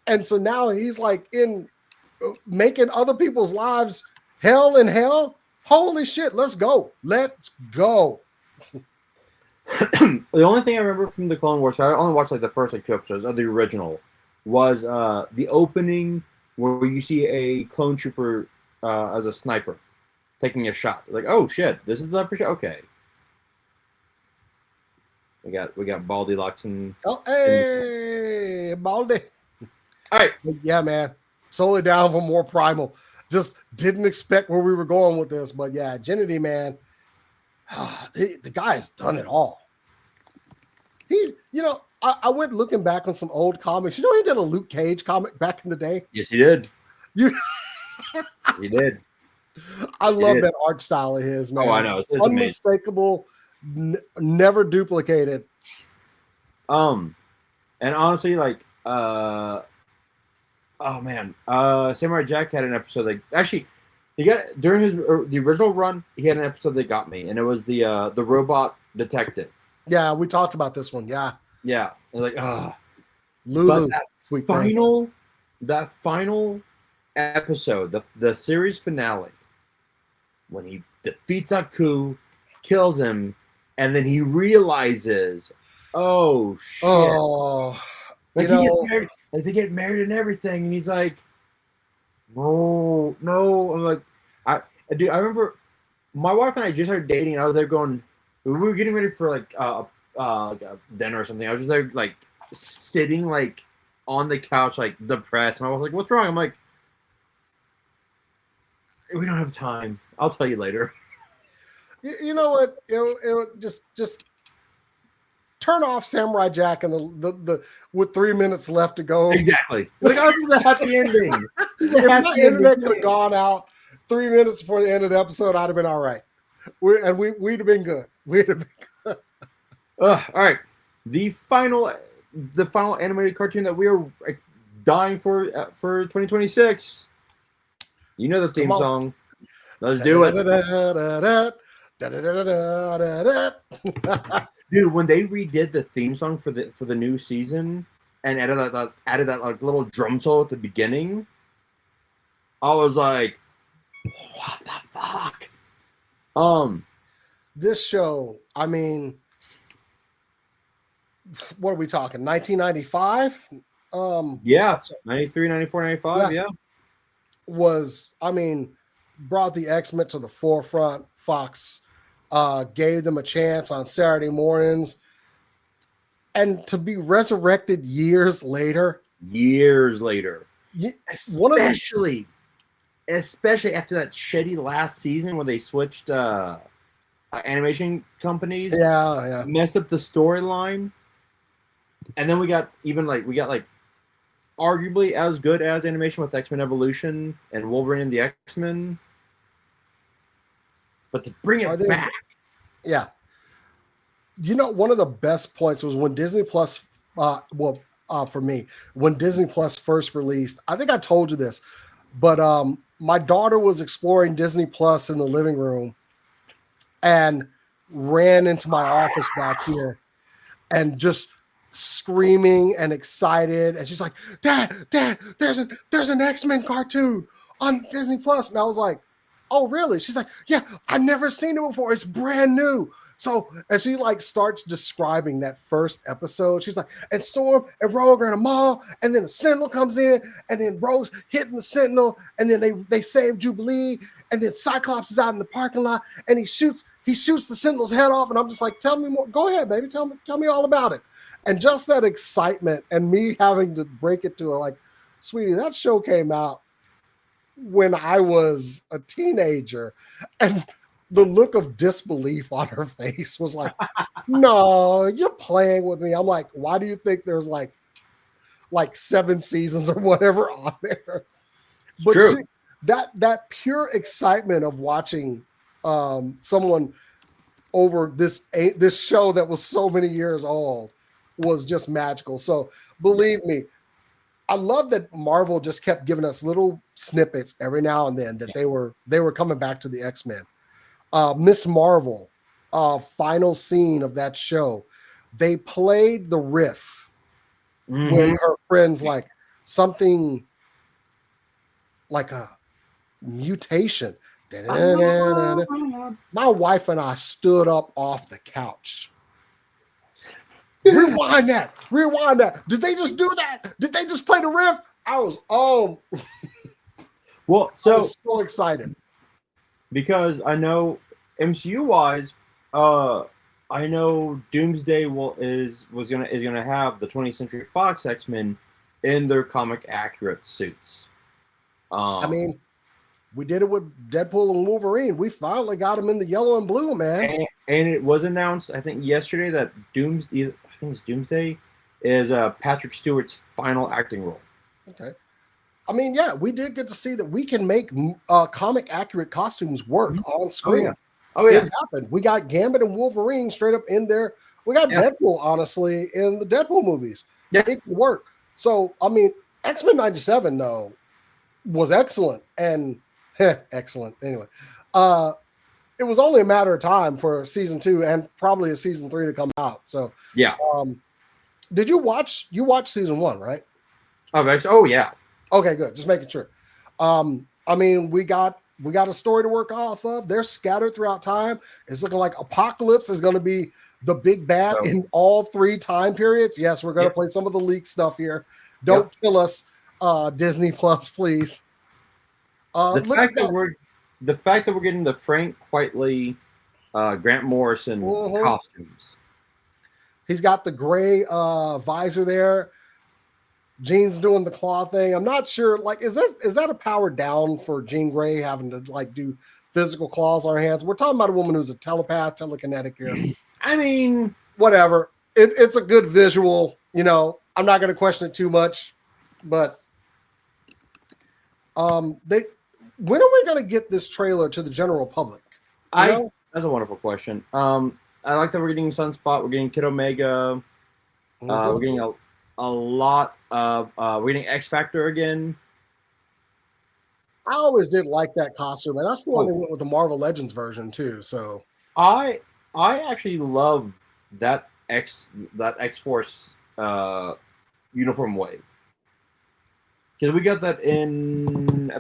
And so now he's like in making other people's lives hell in hell. Holy shit, let's go. Let's go. The only thing I remember from the Clone Wars, I only watched like the first like 2 episodes of the original, was the opening where you see a clone trooper as a sniper taking a shot. Like, oh shit, this is the upper shot. Okay. We got Baldy Lux and hey, Baldy. All right. Yeah, man. Solely down for more Primal. Just didn't expect where we were going with this, but yeah, Genity, man, the guy has done it all. I went looking back on some old comics. You know, he did a Luke Cage comic back in the day. Yes, he did. He did. I love that art style of his, man. Oh, I know. It's unmistakable, never duplicated. And honestly, like, oh man, Samurai Jack had an episode that actually he got during the original run. He had an episode that got me, and it was the robot detective. Yeah, we talked about this one. Yeah, and like Lulu, but sweet that final episode, the series finale, when he defeats Aku, kills him, and then he realizes, oh shit, like he gets married. Like they get married and everything, and he's like, no. I'm like, I remember my wife and I just started dating, and I was there going, we were getting ready for like a dinner or something. I was just there like sitting like on the couch, like depressed. And I was like, what's wrong? I'm like, we don't have time. I'll tell you later. You know what? It just turn off Samurai Jack and the with 3 minutes left to go. Exactly. Like, oh, this is a happy ending. If my internet could have gone out 3 minutes before the end of the episode, I'd have been all right. We'd have been good. All right. The final animated cartoon that we are dying for 2026. You know the theme song. Let's do it. Dude, when they redid the theme song for the new season and added that like little drum solo at the beginning, I was like, what the fuck? This show, I mean, what are we talking? 1995? Yeah, 93, 94, 95, yeah. Was, I mean, brought the X-Men to the forefront. Fox gave them a chance on Saturday mornings, and to be resurrected years later, especially after that shitty last season where they switched animation companies, messed up the storyline, and then we got arguably as good as animation with X-Men Evolution and Wolverine and the X-Men. But to bring it back. Yeah. You know, one of the best points was when Disney Plus, for me, when Disney Plus first released, I think I told you this, but my daughter was exploring Disney Plus in the living room and ran into my office back here and just screaming and excited. And she's like, Dad, there's an X-Men cartoon on Disney Plus. And I was like, oh, really? She's like, yeah, I've never seen it before. It's brand new. So as she like starts describing that first episode, she's like, and Storm and Rogue are in a mall, and then the Sentinel comes in, and then Rogue's hitting the Sentinel, and then they save Jubilee, and then Cyclops is out in the parking lot, and he shoots the Sentinel's head off, and I'm just like, tell me more. Go ahead, baby. Tell me all about it. And just that excitement and me having to break it to her, like, sweetie, that show came out when I was a teenager, and the look of disbelief on her face was like, no, you're playing with me. I'm like, why do you think there's like 7 seasons or whatever on there? But true. That pure excitement of watching someone over this show that was so many years old was just magical. So believe me, I love that Marvel just kept giving us little snippets every now and then that they were coming back to the X-Men. Miss Marvel, final scene of that show, they played the riff when her friends like something like a mutation. My wife and I stood up off the couch. Rewind that. Did they just do that? Did they just play the riff? I was so excited. Because I know MCU wise, I know Doomsday is gonna have the 20th Century Fox X-Men in their comic accurate suits. I mean, we did it with Deadpool and Wolverine. We finally got them in the yellow and blue, man. And it was announced, I think, yesterday that Doomsday is Patrick Stewart's final acting role. Okay. I mean, yeah, we did get to see that we can make comic accurate costumes work on screen. Oh yeah. It happened. We got Gambit and Wolverine straight up in there. We got Deadpool, honestly, in the Deadpool movies. Yeah. It can work. So, I mean, X-Men 97, though, was excellent. And excellent. Anyway, it was only a matter of time for season 2 and probably a season 3 to come out. So, yeah. Did you watch season 1, right? Oh yeah. Okay, good. Just making sure. I mean, we got a story to work off of. They're scattered throughout time. It's looking like Apocalypse is going to be the big bad in all 3 time periods. Yes, we're going to play some of the leak stuff here. Don't kill us, Disney Plus, please. The fact that we're getting the Frank Quitely, Grant Morrison costumes. He's got the gray visor there. Jean's doing the claw thing. I'm not sure. Like, is that a power down for Jean Grey having to like do physical claws on her hands? We're talking about a woman who's a telepath, telekinetic here. I mean, whatever. It's a good visual. You know, I'm not going to question it too much, but when are we going to get this trailer to the general public? That's a wonderful question. I like that we're getting Sunspot. We're getting Kid Omega. We're getting a lot of we're getting X Factor again. I always did like that costume, and that's the one they went with the Marvel Legends version too. So I actually love that X-Force uniform wave because we got that in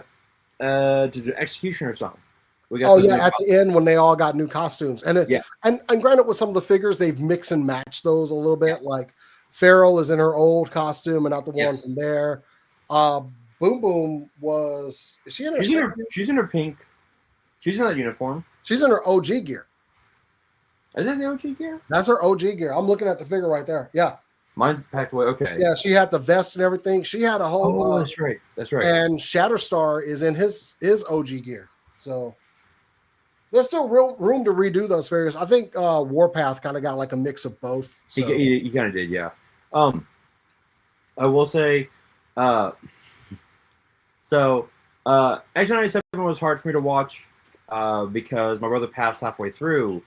Execution or something. We got at the end when they all got new costumes, and and granted with some of the figures they've mixed and matched those a little bit. Like Farrell is in her old costume and not the one from there. Boom Boom is she in her? She's in her pink. She's in that uniform. She's in her OG gear. Is that the OG gear? That's her OG gear. I'm looking at the figure right there. Yeah. Mine packed away. Okay. Yeah, she had the vest and everything. She had a whole. Oh, that's right. That's right. And Shatterstar is in his OG gear. So there's still room to redo those figures. I think Warpath kind of got like a mix of both. So. He kind of did, yeah. I will say, X-97 was hard for me to watch because my brother passed halfway through,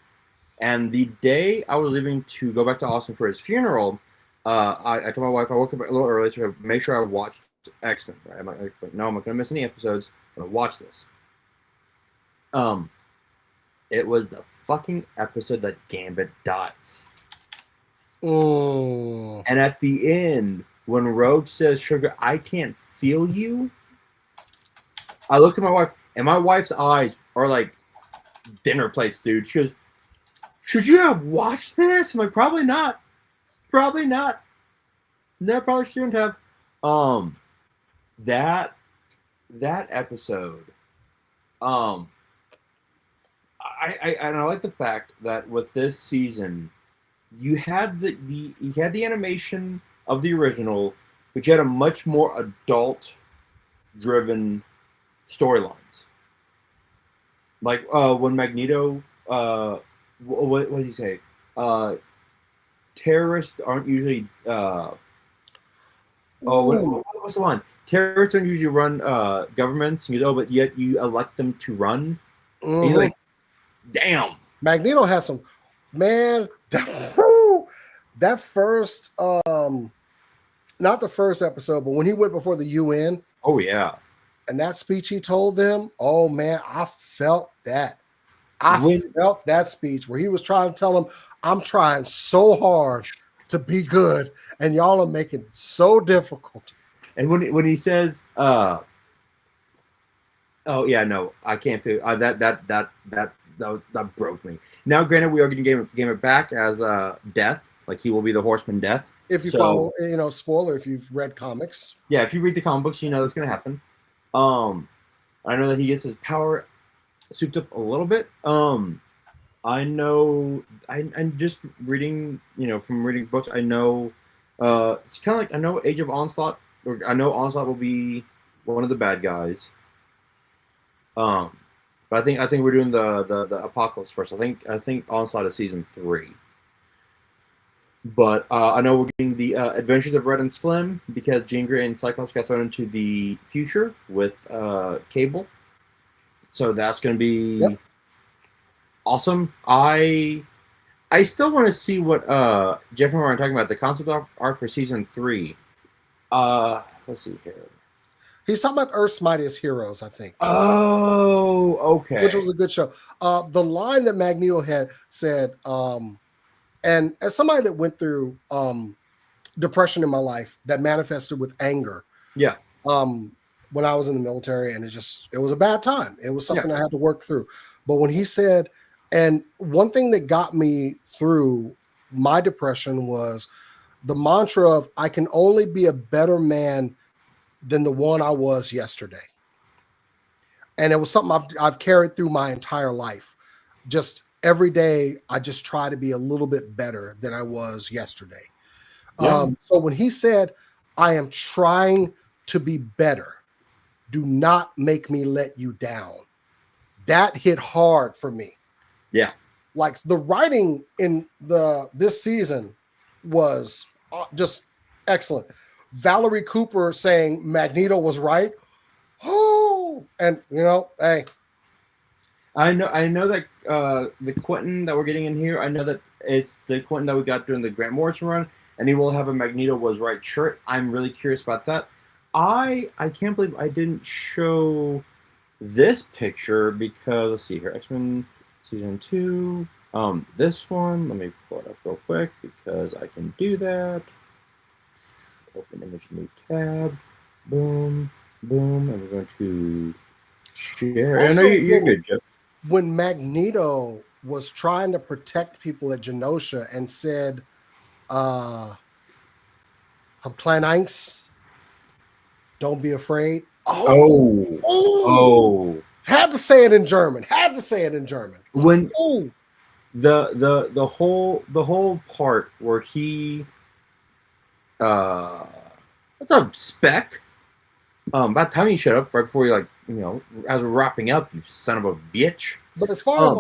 and the day I was leaving to go back to Austin for his funeral, I told my wife I woke up a little early to make sure I watched X-Men. Right? I'm like, no, I'm not going to miss any episodes. I'm gonna watch this. It was the fucking episode that Gambit dies. Mm. And at the end, when Rogue says, "Sugar, I can't feel you," I looked at my wife, and my wife's eyes are like dinner plates, dude. She goes, "Should you have watched this?" I'm like, "Probably not. Probably not. No, probably shouldn't have." That episode, I like the fact that with this season, you had the animation of the original, but you had a much more adult driven storylines. Like when Magneto, what does he say? Terrorists aren't usually. What's the line? Terrorists don't usually run governments. And he goes, "Oh, but yet you elect them to run." Mm-hmm. And you're like, damn. Magneto has some, man. That first, not the first episode, but when he went before the UN. Oh yeah. And that speech he told them, oh man, I felt that. I felt that speech where he was trying to tell them, I'm trying so hard to be good, and y'all are making it so difficult. And when he says, "Oh yeah, no, I can't feel that broke me." Now, granted, we are going to game it back as Death, like he will be the Horseman Death. If you follow, spoiler, if you've read comics. Yeah, if you read the comic books, you know that's going to happen. I know that he gets his power souped up a little bit. I know I'm just reading, from reading books. I know it's kind of like I know Age of Onslaught. Or I know Onslaught will be one of the bad guys. But I think we're doing the Apocalypse first. I think Onslaught is season 3. But I know we're getting the Adventures of Red and Slim because Jean Grey and Cyclops got thrown into the future with Cable. So that's going to be awesome. I still want to see what Jeff and I were talking about, the concept art for season 3. Let's see here. He's talking about Earth's Mightiest Heroes, I think. Oh, okay. Which was a good show. The line that Magneto had said, and as somebody that went through depression in my life that manifested with anger. Yeah. When I was in the military, and it was a bad time. It was something I had to work through. But when he said, and one thing that got me through my depression was the mantra of, I can only be a better man than the one I was yesterday. And it was something I've carried through my entire life. Just every day, I just try to be a little bit better than I was yesterday. Yeah. So when he said, I am trying to be better, do not make me let you down, that hit hard for me. Yeah. Like the writing in this season was just excellent. Valerie Cooper saying Magneto was right. Oh, and hey. I know that the Quentin that we're getting in here, I know that it's the Quentin that we got during the Grant Morrison run, and he will have a Magneto was right shirt. I'm really curious about that. I can't believe I didn't show this picture because let's see here, X-Men season 2. This one, let me pull it up real quick because I can do that. Open image, new tab, boom, boom, and we're going to share. Also, I know you're good, Jeff. When Magneto was trying to protect people at Genosha and said, "Hab klein Angst, don't be afraid." Oh! Had to say it in German. When the whole part where he what's up, Spec? About time you shut up right before you as we're wrapping up, you son of a bitch. But as far as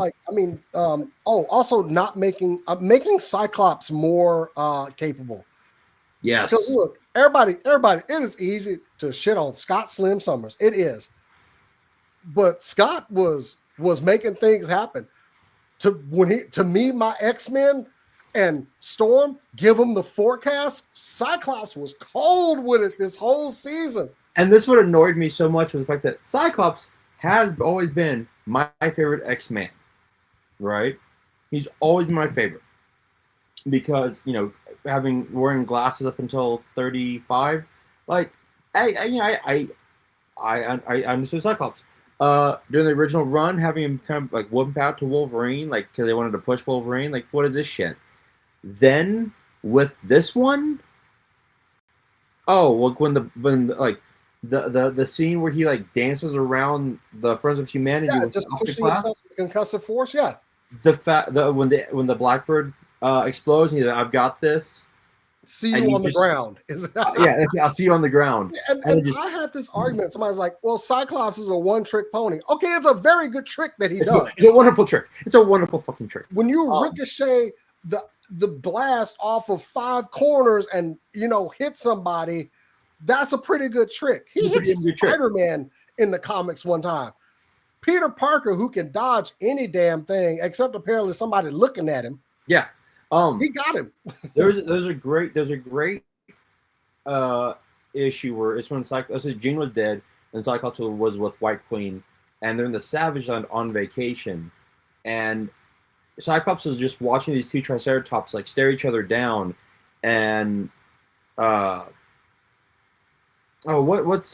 also not making Cyclops more capable. Yes. Because look, everybody, it is easy to shit on Scott Slim Summers. It is. But Scott was making things happen. To me, my X-Men and Storm, give him the forecast. Cyclops was cold with it this whole season. And this what annoyed me so much was the fact that Cyclops has always been my favorite X-Man, right? He's always been my favorite because having wearing glasses up until 35, like I understood Cyclops. During the original run, having him kind of like whoop out to Wolverine, like because they wanted to push Wolverine, like what is this shit? Then with this one, oh, well, when like the scene where he like dances around the Friends of Humanity with just the pushing class, himself with concussive force. Yeah, when the Blackbird explodes, and he's like, "I've got this." see And you on the ground. Yeah, I'll see you on the ground. And I had this argument. Somebody's like, "Well, Cyclops is a one-trick pony." Okay, it's a very good trick that he does. It's a wonderful trick. It's a wonderful fucking trick. When you ricochet the blast off of 5 corners and hit somebody, that's a pretty good trick. He hit Spider-Man in the comics one time. Peter Parker, who can dodge any damn thing except apparently somebody looking at him. Yeah. He got him. there's a great issue where it's when Jean was dead and Cyclops was with White Queen, and they're in the Savage Land on vacation, and Cyclops is just watching these 2 Triceratops like stare each other down, and what's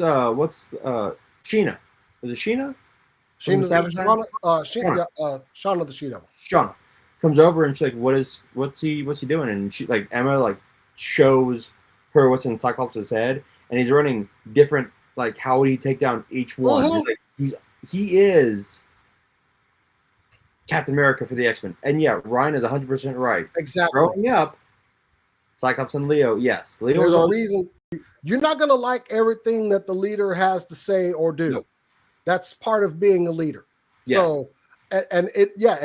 Sheena? Is it Sheena? Shauna the She-Devil. Shauna comes over and she's like, what's he doing? And she like Emma like shows her what's in Cyclops' head, and he's running different, like how would he take down each one? Like, he is Captain America for the X-Men. And yeah, Ryan is 100% right. Exactly. Growing up, Cyclops and Leo, yes. There's a reason. You're not going to like everything that the leader has to say or do. No. That's part of being a leader. Yes. So, and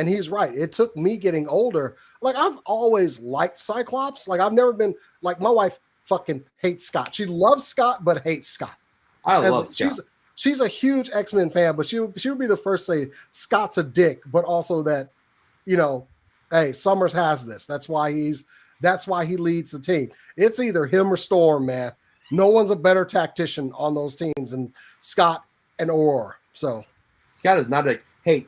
he's right. It took me getting older. Like, I've always liked Cyclops. Like, I've never been, like, my wife fucking hates Scott. She loves Scott, but hates Scott. I love Scott. She's a huge X-Men fan, but she would be the first to say Scott's a dick, but also that, hey, Summers has this. That's why he leads the team. It's either him or Storm, man. No one's a better tactician on those teams than Scott and Aurora. So Scott is not like, hey,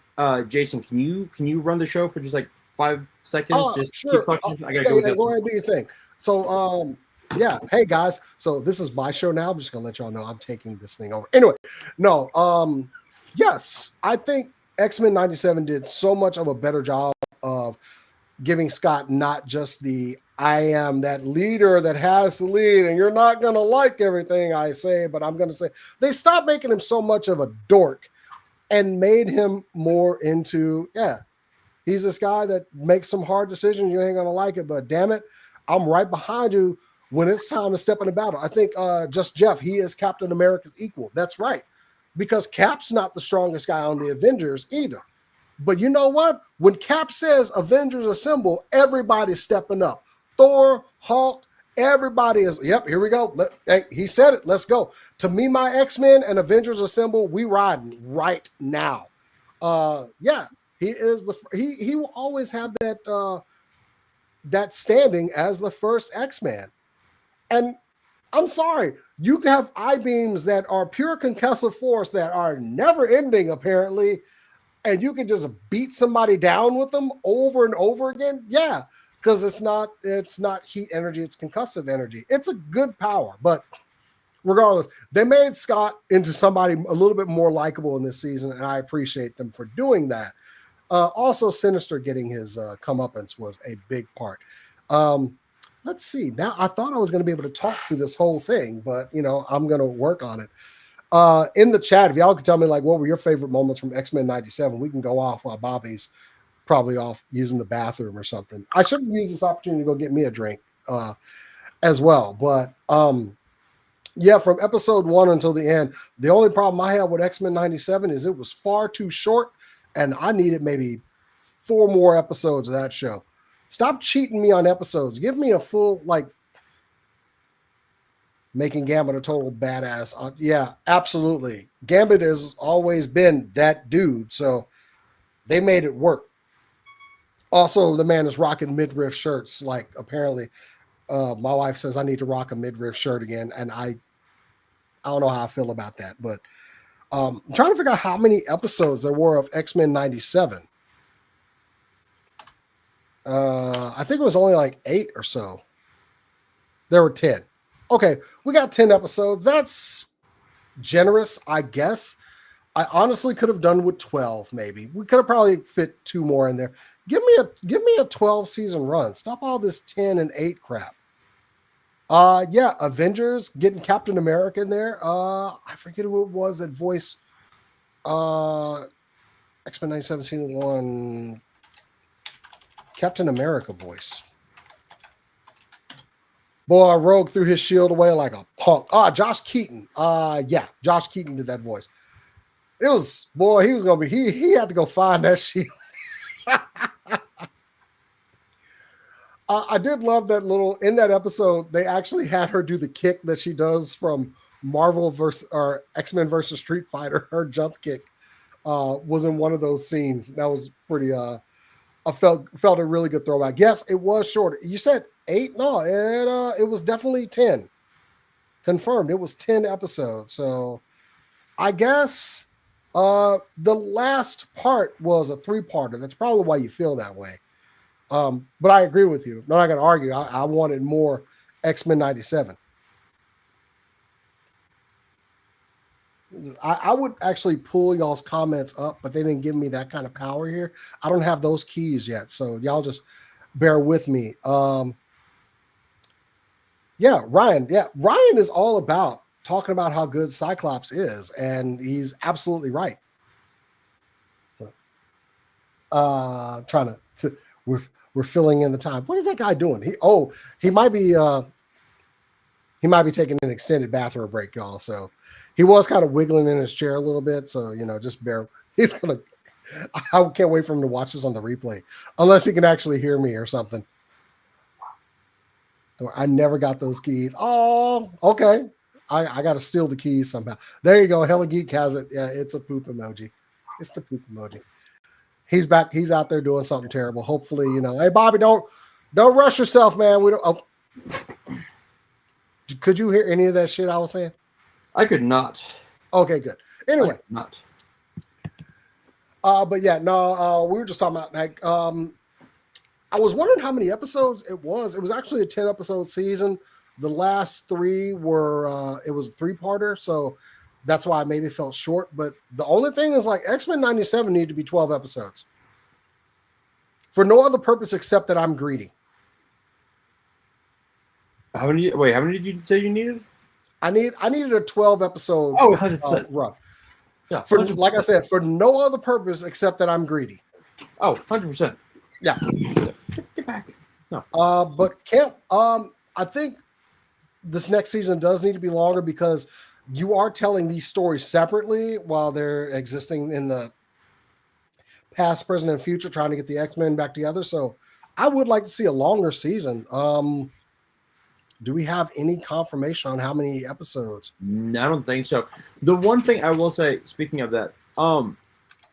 Jason, can you run the show for just like 5 seconds? Just sure. I gotta go ahead and do your thing. So yeah, hey guys. So this is my show now. I'm just gonna let y'all know I'm taking this thing over. Anyway, no, yes, I think X-Men 97 did so much of a better job of giving Scott not just the I am that leader that has to lead, and you're not gonna like everything I say, but I'm gonna say. They stopped making him so much of a dork and made him more into, he's this guy that makes some hard decisions. You ain't gonna like it, but damn it, I'm right behind you when it's time to step in the battle. I think just Jeff, he is Captain America's equal. That's right. Because Cap's not the strongest guy on the Avengers either. But you know what? When Cap says Avengers assemble, everybody's stepping up. Thor, Hulk, everybody is, yep, here we go. Hey, he said it. Let's go. To me, my X-Men and Avengers assemble, we riding right now. He is he will always have that that standing as the first X-Man. And I'm sorry, you have I-beams that are pure concussive force that are never ending, apparently, and you can just beat somebody down with them over and over again. Yeah, because it's not heat energy, it's concussive energy. It's a good power, but regardless, they made Scott into somebody a little bit more likable in this season, and I appreciate them for doing that. Also, Sinister getting his comeuppance was a big part. Let's see. Now, I thought I was going to be able to talk through this whole thing, but, I'm going to work on it. In the chat, if y'all could tell me, like, what were your favorite moments from X-Men 97, we can go off while Bobby's probably off using the bathroom or something. I should use this opportunity to go get me a drink as well. But, from episode 1 until the end, the only problem I had with X-Men 97 is it was far too short, and I needed maybe 4 more episodes of that show. Stop cheating me on episodes. Give me a full, like, making Gambit a total badass. Yeah, absolutely. Gambit has always been that dude, so they made it work. Also, the man is rocking midriff shirts. Like, apparently, my wife says I need to rock a midriff shirt again, and I I don't know how I feel about that, but I'm trying to figure out how many episodes there were of X-Men 97. I think it was only like 8 or so. There were 10. Okay, we got 10 episodes. That's generous, I guess. I honestly could have done with 12, maybe. We could have probably fit 2 more in there. Give me a 12 season run. Stop all this 10 and 8 crap. Yeah, Avengers, getting Captain America in there. I forget who it was that voiced X-Men 97 season 1 Captain America voice. Boy, Rogue threw his shield away like a punk. Josh Keaton. Yeah, Josh Keaton did that voice. It was, boy, he was gonna be, he had to go find that shield. I did love that little, in that episode, they actually had her do the kick that she does from Marvel versus, or X-Men versus Street Fighter. Her jump kick was in one of those scenes. That was pretty, I felt a really good throwback. Yes, it was short. You said 8? No, it was definitely 10. Confirmed. It was 10 episodes. So I guess the last part was a 3-parter. That's probably why you feel that way. But I agree with you. I'm not going to argue. I wanted more X-Men 97. I would actually pull y'all's comments up, but they didn't give me that kind of power here. I don't have those keys yet, so y'all just bear with me. Yeah, Ryan. Yeah, Ryan is all about talking about how good Cyclops is, and he's absolutely right. Trying to we're filling in the time. What is that guy doing? He might be taking an extended bathroom break, y'all. So he was kind of wiggling in his chair a little bit. So, just bear. I can't wait for him to watch this on the replay, unless he can actually hear me or something. I never got those keys. Oh, okay. I got to steal the keys somehow. There you go. Hella Geek has it. Yeah, it's a poop emoji. It's the poop emoji. He's back. He's out there doing something terrible. Hopefully, hey, Bobby, don't rush yourself, man. We don't. Oh. Could you hear any of that shit I was saying? I could not. Okay, good. Anyway, not. But yeah, no. We were just talking about like. I was wondering how many episodes it was. It was actually a 10-episode season. The last 3 were. It was a 3-parter, so that's why I maybe felt short. But the only thing is, like, X-Men 97 needed to be 12 episodes for no other purpose except that I'm greedy. How many did you say you needed? I needed a 12-episode 100%. run. Yeah, for, like I said, for no other purpose except that I'm greedy. 100%. Yeah. Get back. No. But Camp, I think this next season does need to be longer because you are telling these stories separately while they're existing in the past, present, and future, trying to get the X-Men back together. So I would like to see a longer season. Do we have any confirmation on how many episodes? No, I don't think so. The one thing I will say, speaking of that,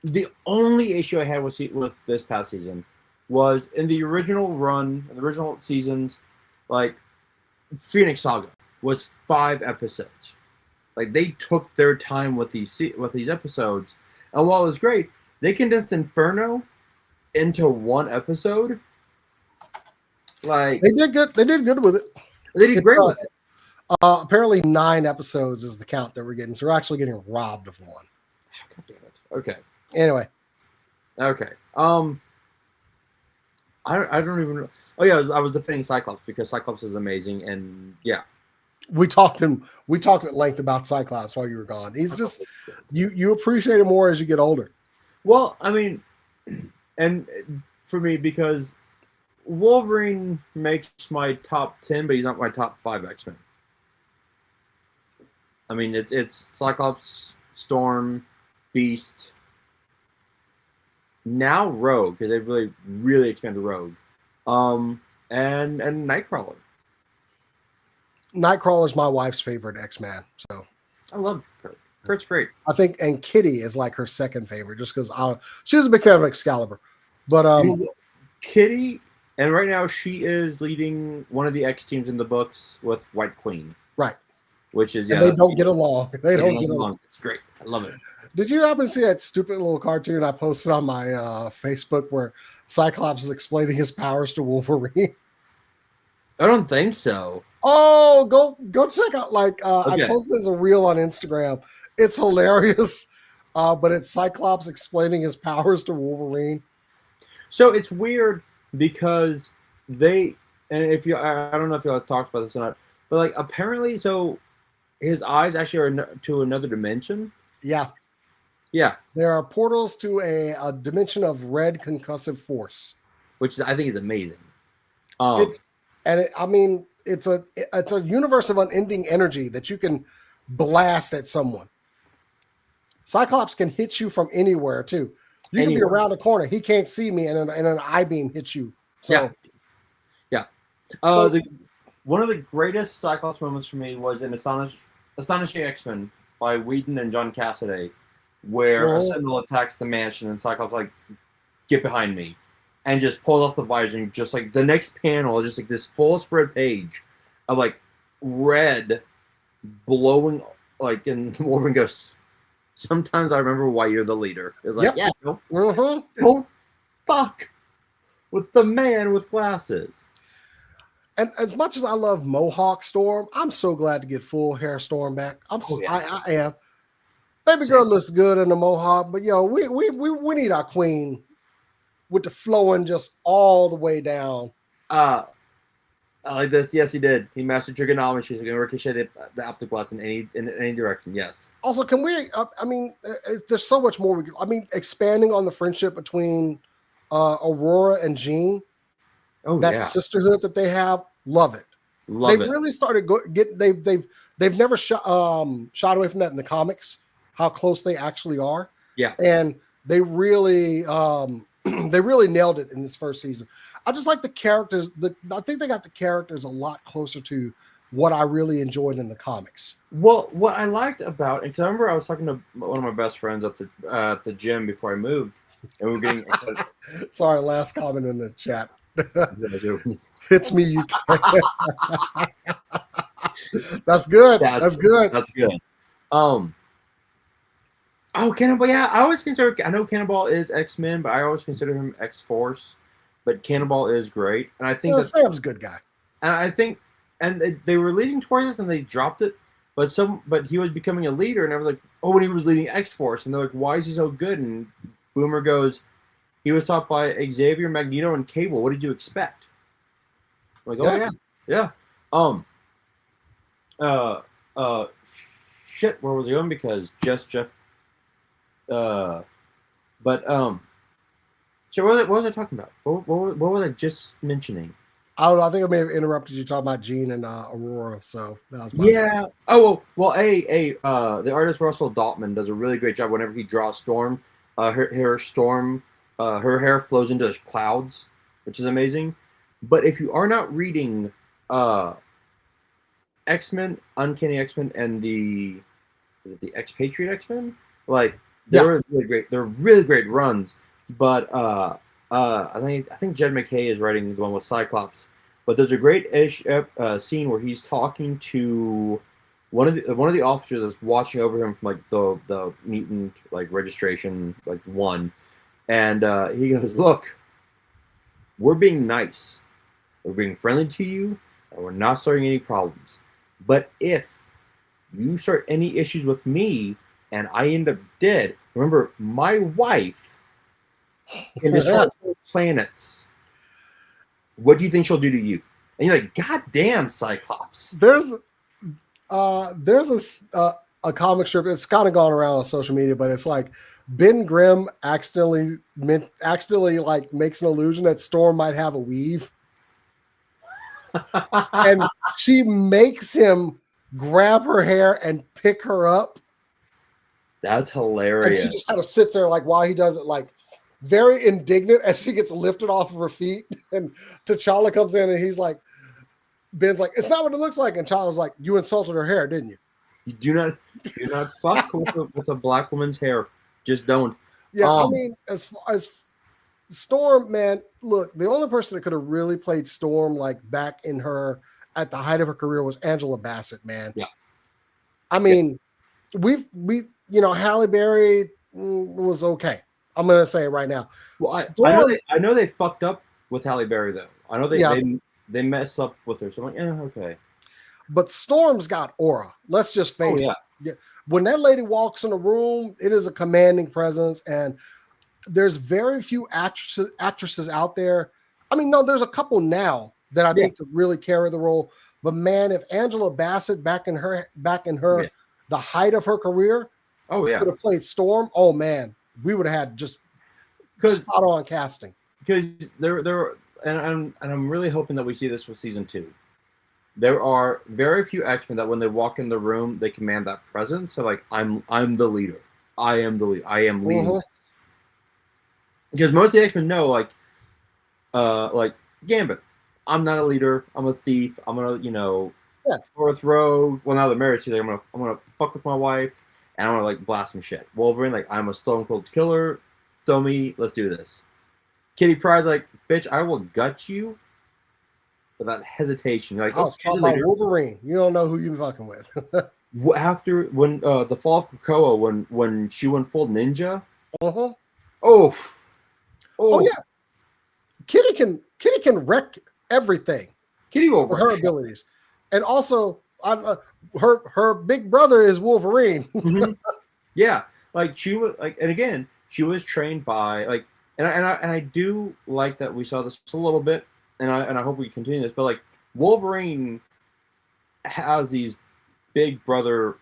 the only issue I had with this past season was in the original run, in the original seasons, like Phoenix Saga was 5 episodes. Like, they took their time with these episodes, and while it was great, they condensed Inferno into 1 episode. Like, they did good. They did good with it. They did great with it. Apparently 9 episodes is the count that we're getting, so we're actually getting robbed of 1. God damn it. Okay. Anyway. Okay. I don't even know. Oh yeah, I was defending Cyclops because Cyclops is amazing, and yeah. We talked at length about Cyclops while you were gone. He's just you appreciate him more as you get older. Well, I mean, and for me, because Wolverine makes my top 10, but he's not my top 5 X-Men. I mean, it's Cyclops, Storm, Beast, now Rogue, because they've really expanded Rogue, and Nightcrawler. Nightcrawler's my wife's favorite X-Man, so I love Kurt. Kurt's great. I think, and Kitty is like her second favorite, just because she was a big fan of Excalibur. But Kitty, and right now she is leading one of the X teams in the books with White Queen. Right. which is and they don't get along. They don't get along. It's great. I love it. Did you happen to see that stupid little cartoon I posted on my Facebook where Cyclops is explaining his powers to Wolverine? I don't think so. Oh, go check out. Like Okay. I posted as a reel on Instagram. It's hilarious, but it's Cyclops explaining his powers to Wolverine. So it's weird because I don't know if y'all talked about this or not, but like apparently, so his eyes actually are to another dimension. Yeah. There are portals to a dimension of red concussive force, which I think is amazing. It's a universe of unending energy that you can blast at someone. Cyclops can hit you from anywhere too. You can be around a corner. He can't see me, and an eye beam hits you. So, yeah. One of the greatest Cyclops moments for me was in Astonishing X-Men by Whedon and John Cassaday, where a Sentinel attacks the mansion and Cyclops like, get behind me, and just pulls off the visor, and just like the next panel is just like this full spread page of like red blowing, like, and Wolverine goes, sometimes I remember why you're the leader. It's like, don't fuck with the man with glasses. And as much as I love Mohawk Storm, I'm so glad to get full hair Storm back. I am. Baby girl looks good in the Mohawk, but we need our queen with the flowing just all the way down. I like this. Yes, he did. He mastered trigonometry, so he can ricochet the optic blast in any direction. Yes. Also, can we? There's so much more. Expanding on the friendship between Aurora and Jean. Sisterhood that they have, love it. They really started they've never shot away from that in the comics. How close they actually are. Yeah, and they really nailed it in this first season. I just like the characters. I think they got the characters a lot closer to what I really enjoyed in the comics. Well, what I liked about it, because I remember I was talking to one of my best friends at the gym before I moved, and we were getting. Sorry, last comment in the chat. It's me, you. That's good. That's good. That's good. Cannonball. Yeah, I know Cannonball is X-Men, but I always consider him X-Force. But Cannonball is great, and I think Sam's a good guy. And I think, and they were leading towards this, and they dropped it. But he was becoming a leader, and I was like, when he was leading X-Force, and they're like, why is he so good? And Boomer goes, he was taught by Xavier, Magneto, and Cable. What did you expect? I'm like, yeah. Shit, where was he going? Because Jeff. So what was I talking about? What was I just mentioning? I don't know. I think I may have interrupted you talking about Jean and Aurora. So that was my bad. Oh well. The artist Russell Daltman does a really great job whenever he draws Storm. Her hair flows into clouds, which is amazing. But if you are not reading X-Men, Uncanny X-Men, and the Expatriate X-Men, like they're really great. They're really great runs. But I think Jed McKay is writing the one with Cyclops. But there's a great scene where he's talking to one of the officers that's watching over him from like the mutant like registration like 1, and he goes, "Look, we're being nice, we're being friendly to you, and we're not starting any problems. But if you start any issues with me and I end up dead, remember my wife can destroy planets. What do you think she'll do to you?" And you're like, God damn, Cyclops. There's a comic strip. It's kind of gone around on social media, but it's like Ben Grimm accidentally like makes an illusion that Storm might have a weave, and she makes him grab her hair and pick her up. That's hilarious. And she just kind of sits there like while he does it, like very indignant as she gets lifted off of her feet. And T'Challa comes in and he's like, Ben's like, "It's not what it looks like." And T'Challa's like, "You insulted her hair, didn't you?" You do not fuck with a black woman's hair. Just don't. Yeah, I mean, as Storm, man, look, the only person that could have really played Storm like back in her at the height of her career was Angela Bassett, man. Yeah. I mean, we Halle Berry was okay. I'm gonna say it right now. Well, Storm, I know they fucked up with Halle Berry though. I know yeah, they mess up with her. So I'm like, yeah, okay. but Storm's got aura. Let's just Oh face yeah. it. Yeah. When that lady walks in a room, it is a commanding presence, and there's very few actresses out there. I mean, no, there's a couple now that I Yeah. think could really carry the role. But man, if Angela Bassett back in her Yeah. the height of her career Oh yeah. would have played Storm, oh man, we would have had just Because spot on casting. I'm really hoping that we see this with season 2. There are very few X-Men that when they walk in the room, they command that presence. So like, I'm the leader. I am the leader. I am leading this. Because most of the X-Men know like Gambit. I'm not a leader. I'm a thief. I'm gonna, fourth row. Well, now they're married, so I'm gonna fuck with my wife, and I'm gonna like blast some shit. Wolverine, like I'm a stone cold killer. Throw me. Let's do this. Kitty Pryde's like, bitch, I will gut you without hesitation. You're like, I was talking about Wolverine. You don't know who you're fucking with. After when the fall of Krakoa, when she went full ninja. Uh-huh. Oh yeah. Kitty can wreck everything. Kitty will with her abilities, and also her big brother is Wolverine. Mm-hmm. Yeah, like she was like, and again, she was trained by like, and I do like that we saw this a little bit, and I hope we continue this. But like Wolverine has these big brother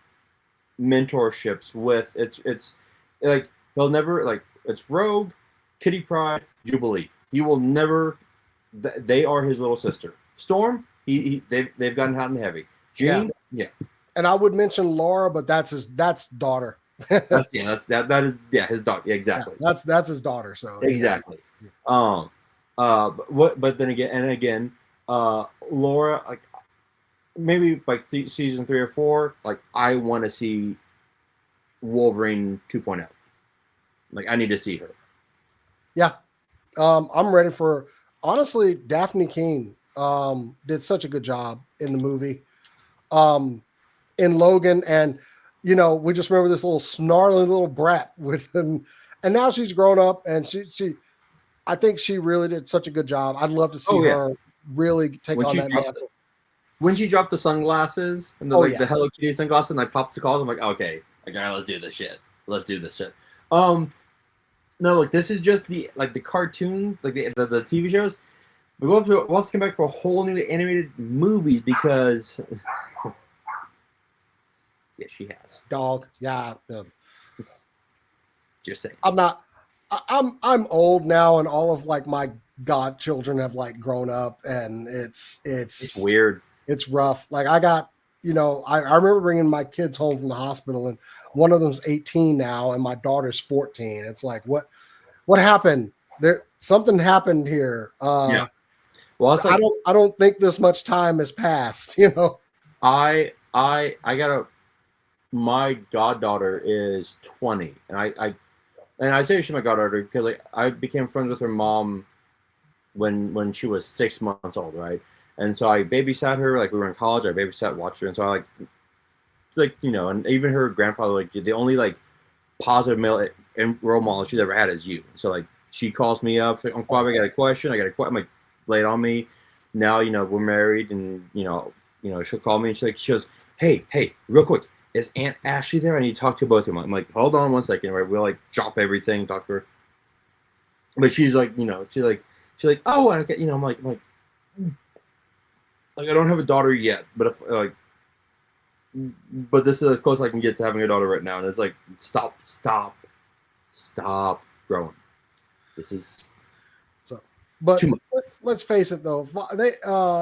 mentorships with it's like he'll never like it's Rogue, Kitty Pryde, Jubilee. He will never. They are his little sister. Storm, they've gotten hot and heavy. Jean, yeah. And I would mention Laura, but that's daughter. That is his daughter. Yeah, exactly. Yeah, that's his daughter. So exactly. Yeah. But then again, Laura, like maybe like season 3 or 4, like I want to see Wolverine 2.0. Like I need to see her. Yeah, I'm ready for. Honestly, Daphne Keane did such a good job in the movie, in Logan, and we just remember this little snarling little brat with him, and now she's grown up, and I think she really did such a good job. I'd love to see her really take on that mantle. When she dropped the sunglasses and the the Hello Kitty sunglasses and like popsicles, I'm like, okay, let's do this shit. Let's do this shit. No, like this is just the cartoons, like the TV shows. We'll have to come back for a whole new animated movies because yeah, she has dog. Yeah, just saying. I'm old now, and all of like my godchildren have like grown up, and it's weird. It's rough. Like I got, I remember bringing my kids home from the hospital, and one of them's 18 now, and my daughter's 14. It's like, what happened? Something happened here. Yeah. Well, like, I don't think this much time has passed. I got my goddaughter is 20, and I say she's my goddaughter because like I became friends with her mom when she was 6 months old, right? And so I babysat her, like we were in college. I babysat, watched her, and so I and even her grandfather, like the only like positive male role model she's ever had is you. So like she calls me up, she's like, Uncle Bob, I got a question. I'm like, lay it on me. Now we're married, and she'll call me and she goes, hey, real quick, is Aunt Ashley there? I need to talk to both of them. I'm like, hold on one second, right? We'll like drop everything, talk to her. But she's like, she's like, oh, I get, I'm like, I don't have a daughter yet, but if but this is as close as I can get to having a daughter right now. And it's like, stop growing. This is so. But let's face it, though.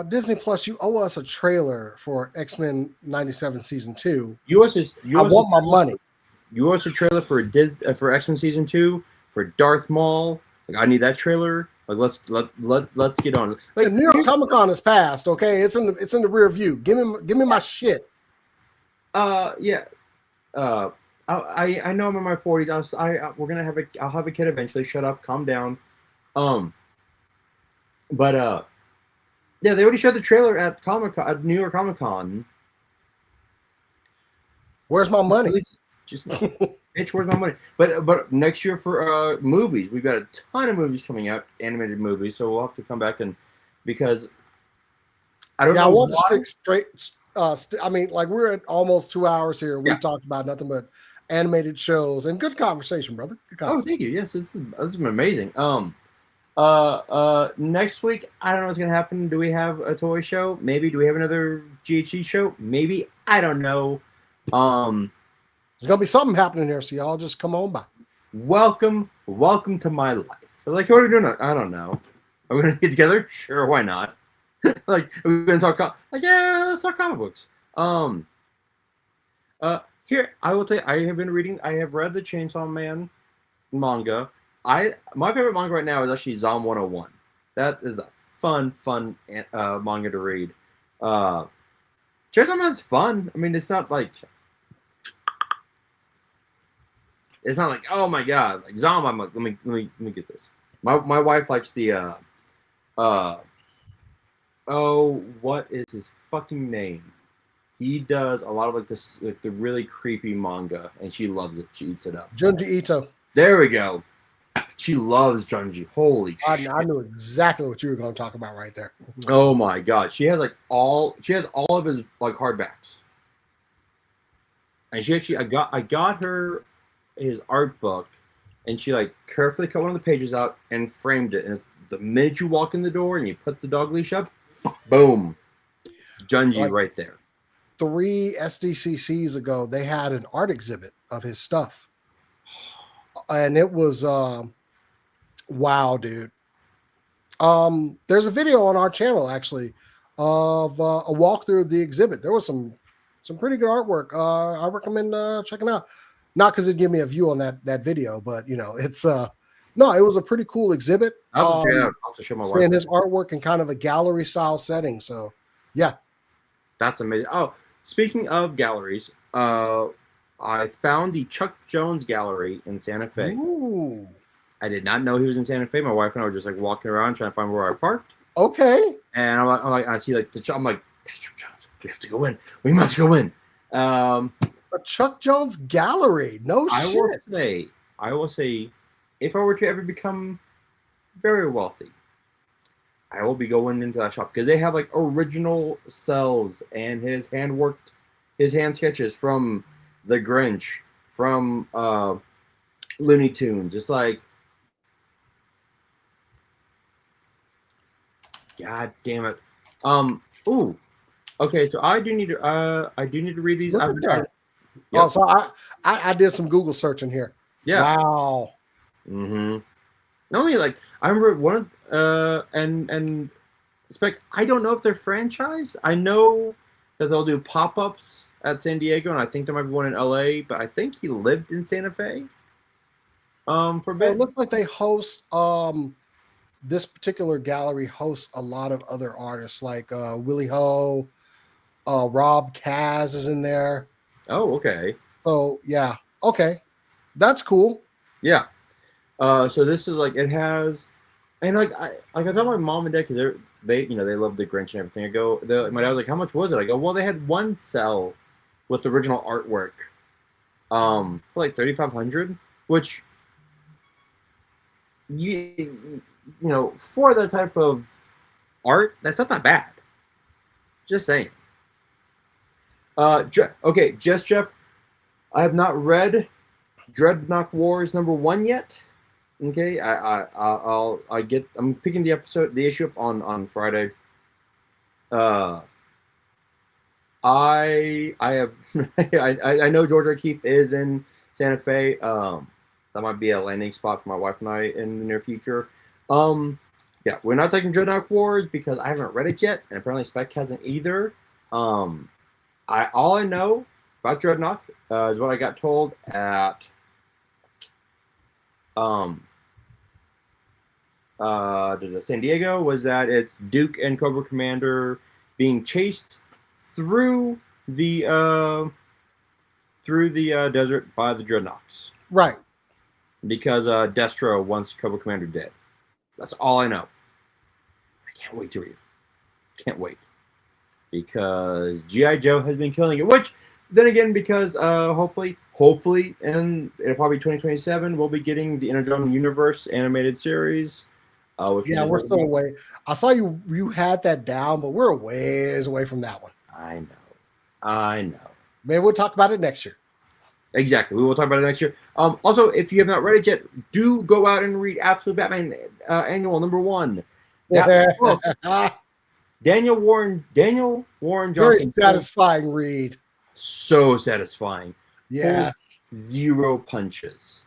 Disney Plus, you owe us a trailer for X-Men '97 season 2. I want my money. You owe us a trailer for X-Men season 2 for Darth Maul. Like I need that trailer. Like let's get on. Like the New York Comic Con is passed. Okay, it's in the rear view. Give me my shit. Yeah. I know I'm in my 40s. I'll have a kid eventually. Shut up, calm down. But yeah, they already showed the trailer at New York Comic Con. Where's my money? Just bitch, where's my money? But next year for movies, we've got a ton of movies coming out, animated movies. So we'll have to come back because I don't know. I want to why. stick straight. I mean, like we're at almost 2 hours here. We Yeah. talked about nothing but animated shows and good conversation, brother. Good Oh, conversation. thank you. Yes, this has been amazing. Next week, I don't know what's gonna happen. Do we have a toy show? Maybe. Do we have another GHC show? Maybe. I don't know. There's gonna be something happening here, so y'all just come on by. Welcome to my life. Like, what are we doing? I don't know. Are we gonna get together? Sure, why not? Like, are we gonna talk? Like, yeah, let's talk comic books. Here I will tell you. I have read the Chainsaw Man manga. My favorite manga right now is actually Zom 101. That is a fun manga to read. Chainsaw Man's fun. I mean, it's not like oh my god, like Zom. I'm like, let me get this. My wife likes the what is his fucking name? He does a lot of like this, like the really creepy manga, and she loves it. She eats it up. Junji Ito. There we go. She loves Junji. Holy shit! I knew exactly what you were going to talk about right there. Oh my god, she has all of his like hardbacks, and she actually I got her his art book, and she like carefully cut one of the pages out and framed it. And the minute you walk in the door and you put the dog leash up, boom, Junji Like, right there. 3 SDCCs ago, they had an art exhibit of his stuff, and it was wow, dude. There's a video on our channel actually of a walkthrough of the exhibit. There was some pretty good artwork. I recommend checking out. Not because it gave me a view on that video, but you know, it's no, it was a pretty cool exhibit. I'll have to show my wife. Seeing his artwork in kind of a gallery style setting. So yeah, that's amazing. Oh, speaking of galleries, I found the Chuck Jones Gallery in Santa Fe. Ooh. I did not know he was in Santa Fe. My wife and I were just like walking around trying to find where I parked. Okay. And I'm like, I see like I'm like, that's Chuck Jones. We have to go in. We must go in. A Chuck Jones Gallery. No shit. I will say, if I were to ever become very wealthy, I will be going into that shop because they have like original cells and his hand sketches from The Grinch, from Looney Tunes. It's like, god damn it. Ooh. Okay, so I do need to read these. Yep. Oh, so I did some Google searching here. Yeah. Wow. Mm-hmm. Not only like I remember one of and Spec. I don't know if they're franchise. I know that they'll do pop-ups at San Diego, and I think there might be one in LA. But I think he lived in Santa Fe. For a bit. It looks like they host this particular gallery hosts a lot of other artists like Willie Ho, Rob Kaz is in there. Oh, okay. So yeah, okay, that's cool. Yeah. So this is like it has, and like I told my mom and dad because they love The Grinch and everything. I go, my dad was like, how much was it? I go, well, they had one cell with original artwork, for like $3,500, which you know for that type of art, that's not that bad. Just saying. Okay, Just Jeff, I have not read Dreadnought Wars #1 yet. Okay, I'm picking the issue up on Friday. I have I know George O'Keefe is in Santa Fe. That might be a landing spot for my wife and I in the near future. Yeah, we're not taking Dreadnought Wars because I haven't read it yet, and apparently Spec hasn't either. All I know about Dreadnought is what I got told at San Diego was that it's Duke and Cobra Commander being chased through the desert by the Dreadnoughts. Right. Because Destro wants Cobra Commander dead. That's all I know. I can't wait to read it. Can't wait. Because G.I. Joe has been killing it. Which, then again, because hopefully, and it'll probably be 2027, we'll be getting the Energon Universe animated series. Yeah, we're still away. I saw you had that down, but we're a ways away from that one. I know. Maybe we'll talk about it next year. Exactly. We will talk about it next year. Also, if you have not read it yet, do go out and read Absolute Batman Annual #1. That book, Daniel Warren Johnson. Very satisfying read. So satisfying. Yeah. Zero punches.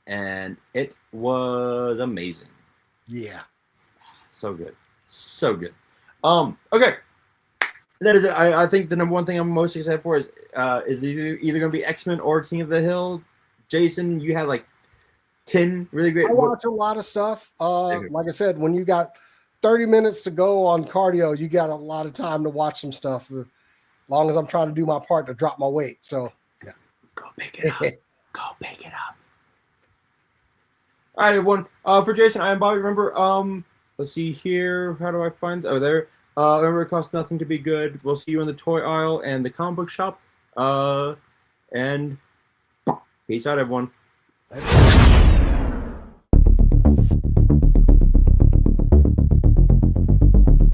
And it was amazing. Yeah. So good. So good. Okay. That is it. I think the #1 thing I'm most excited for is either going to be X-Men or King of the Hill. Jason, you had like 10 really great. I watch a lot of stuff. Like I said, when you got 30 minutes to go on cardio, you got a lot of time to watch some stuff. As long as I'm trying to do my part to drop my weight. So yeah. Go pick it up. Go pick it up. All right, everyone. For Jason, I am Bobby. Remember, let's see here. How do I find? Oh, there. Remember, it costs nothing to be good. We'll see you in the toy aisle and the comic book shop. And peace out, everyone.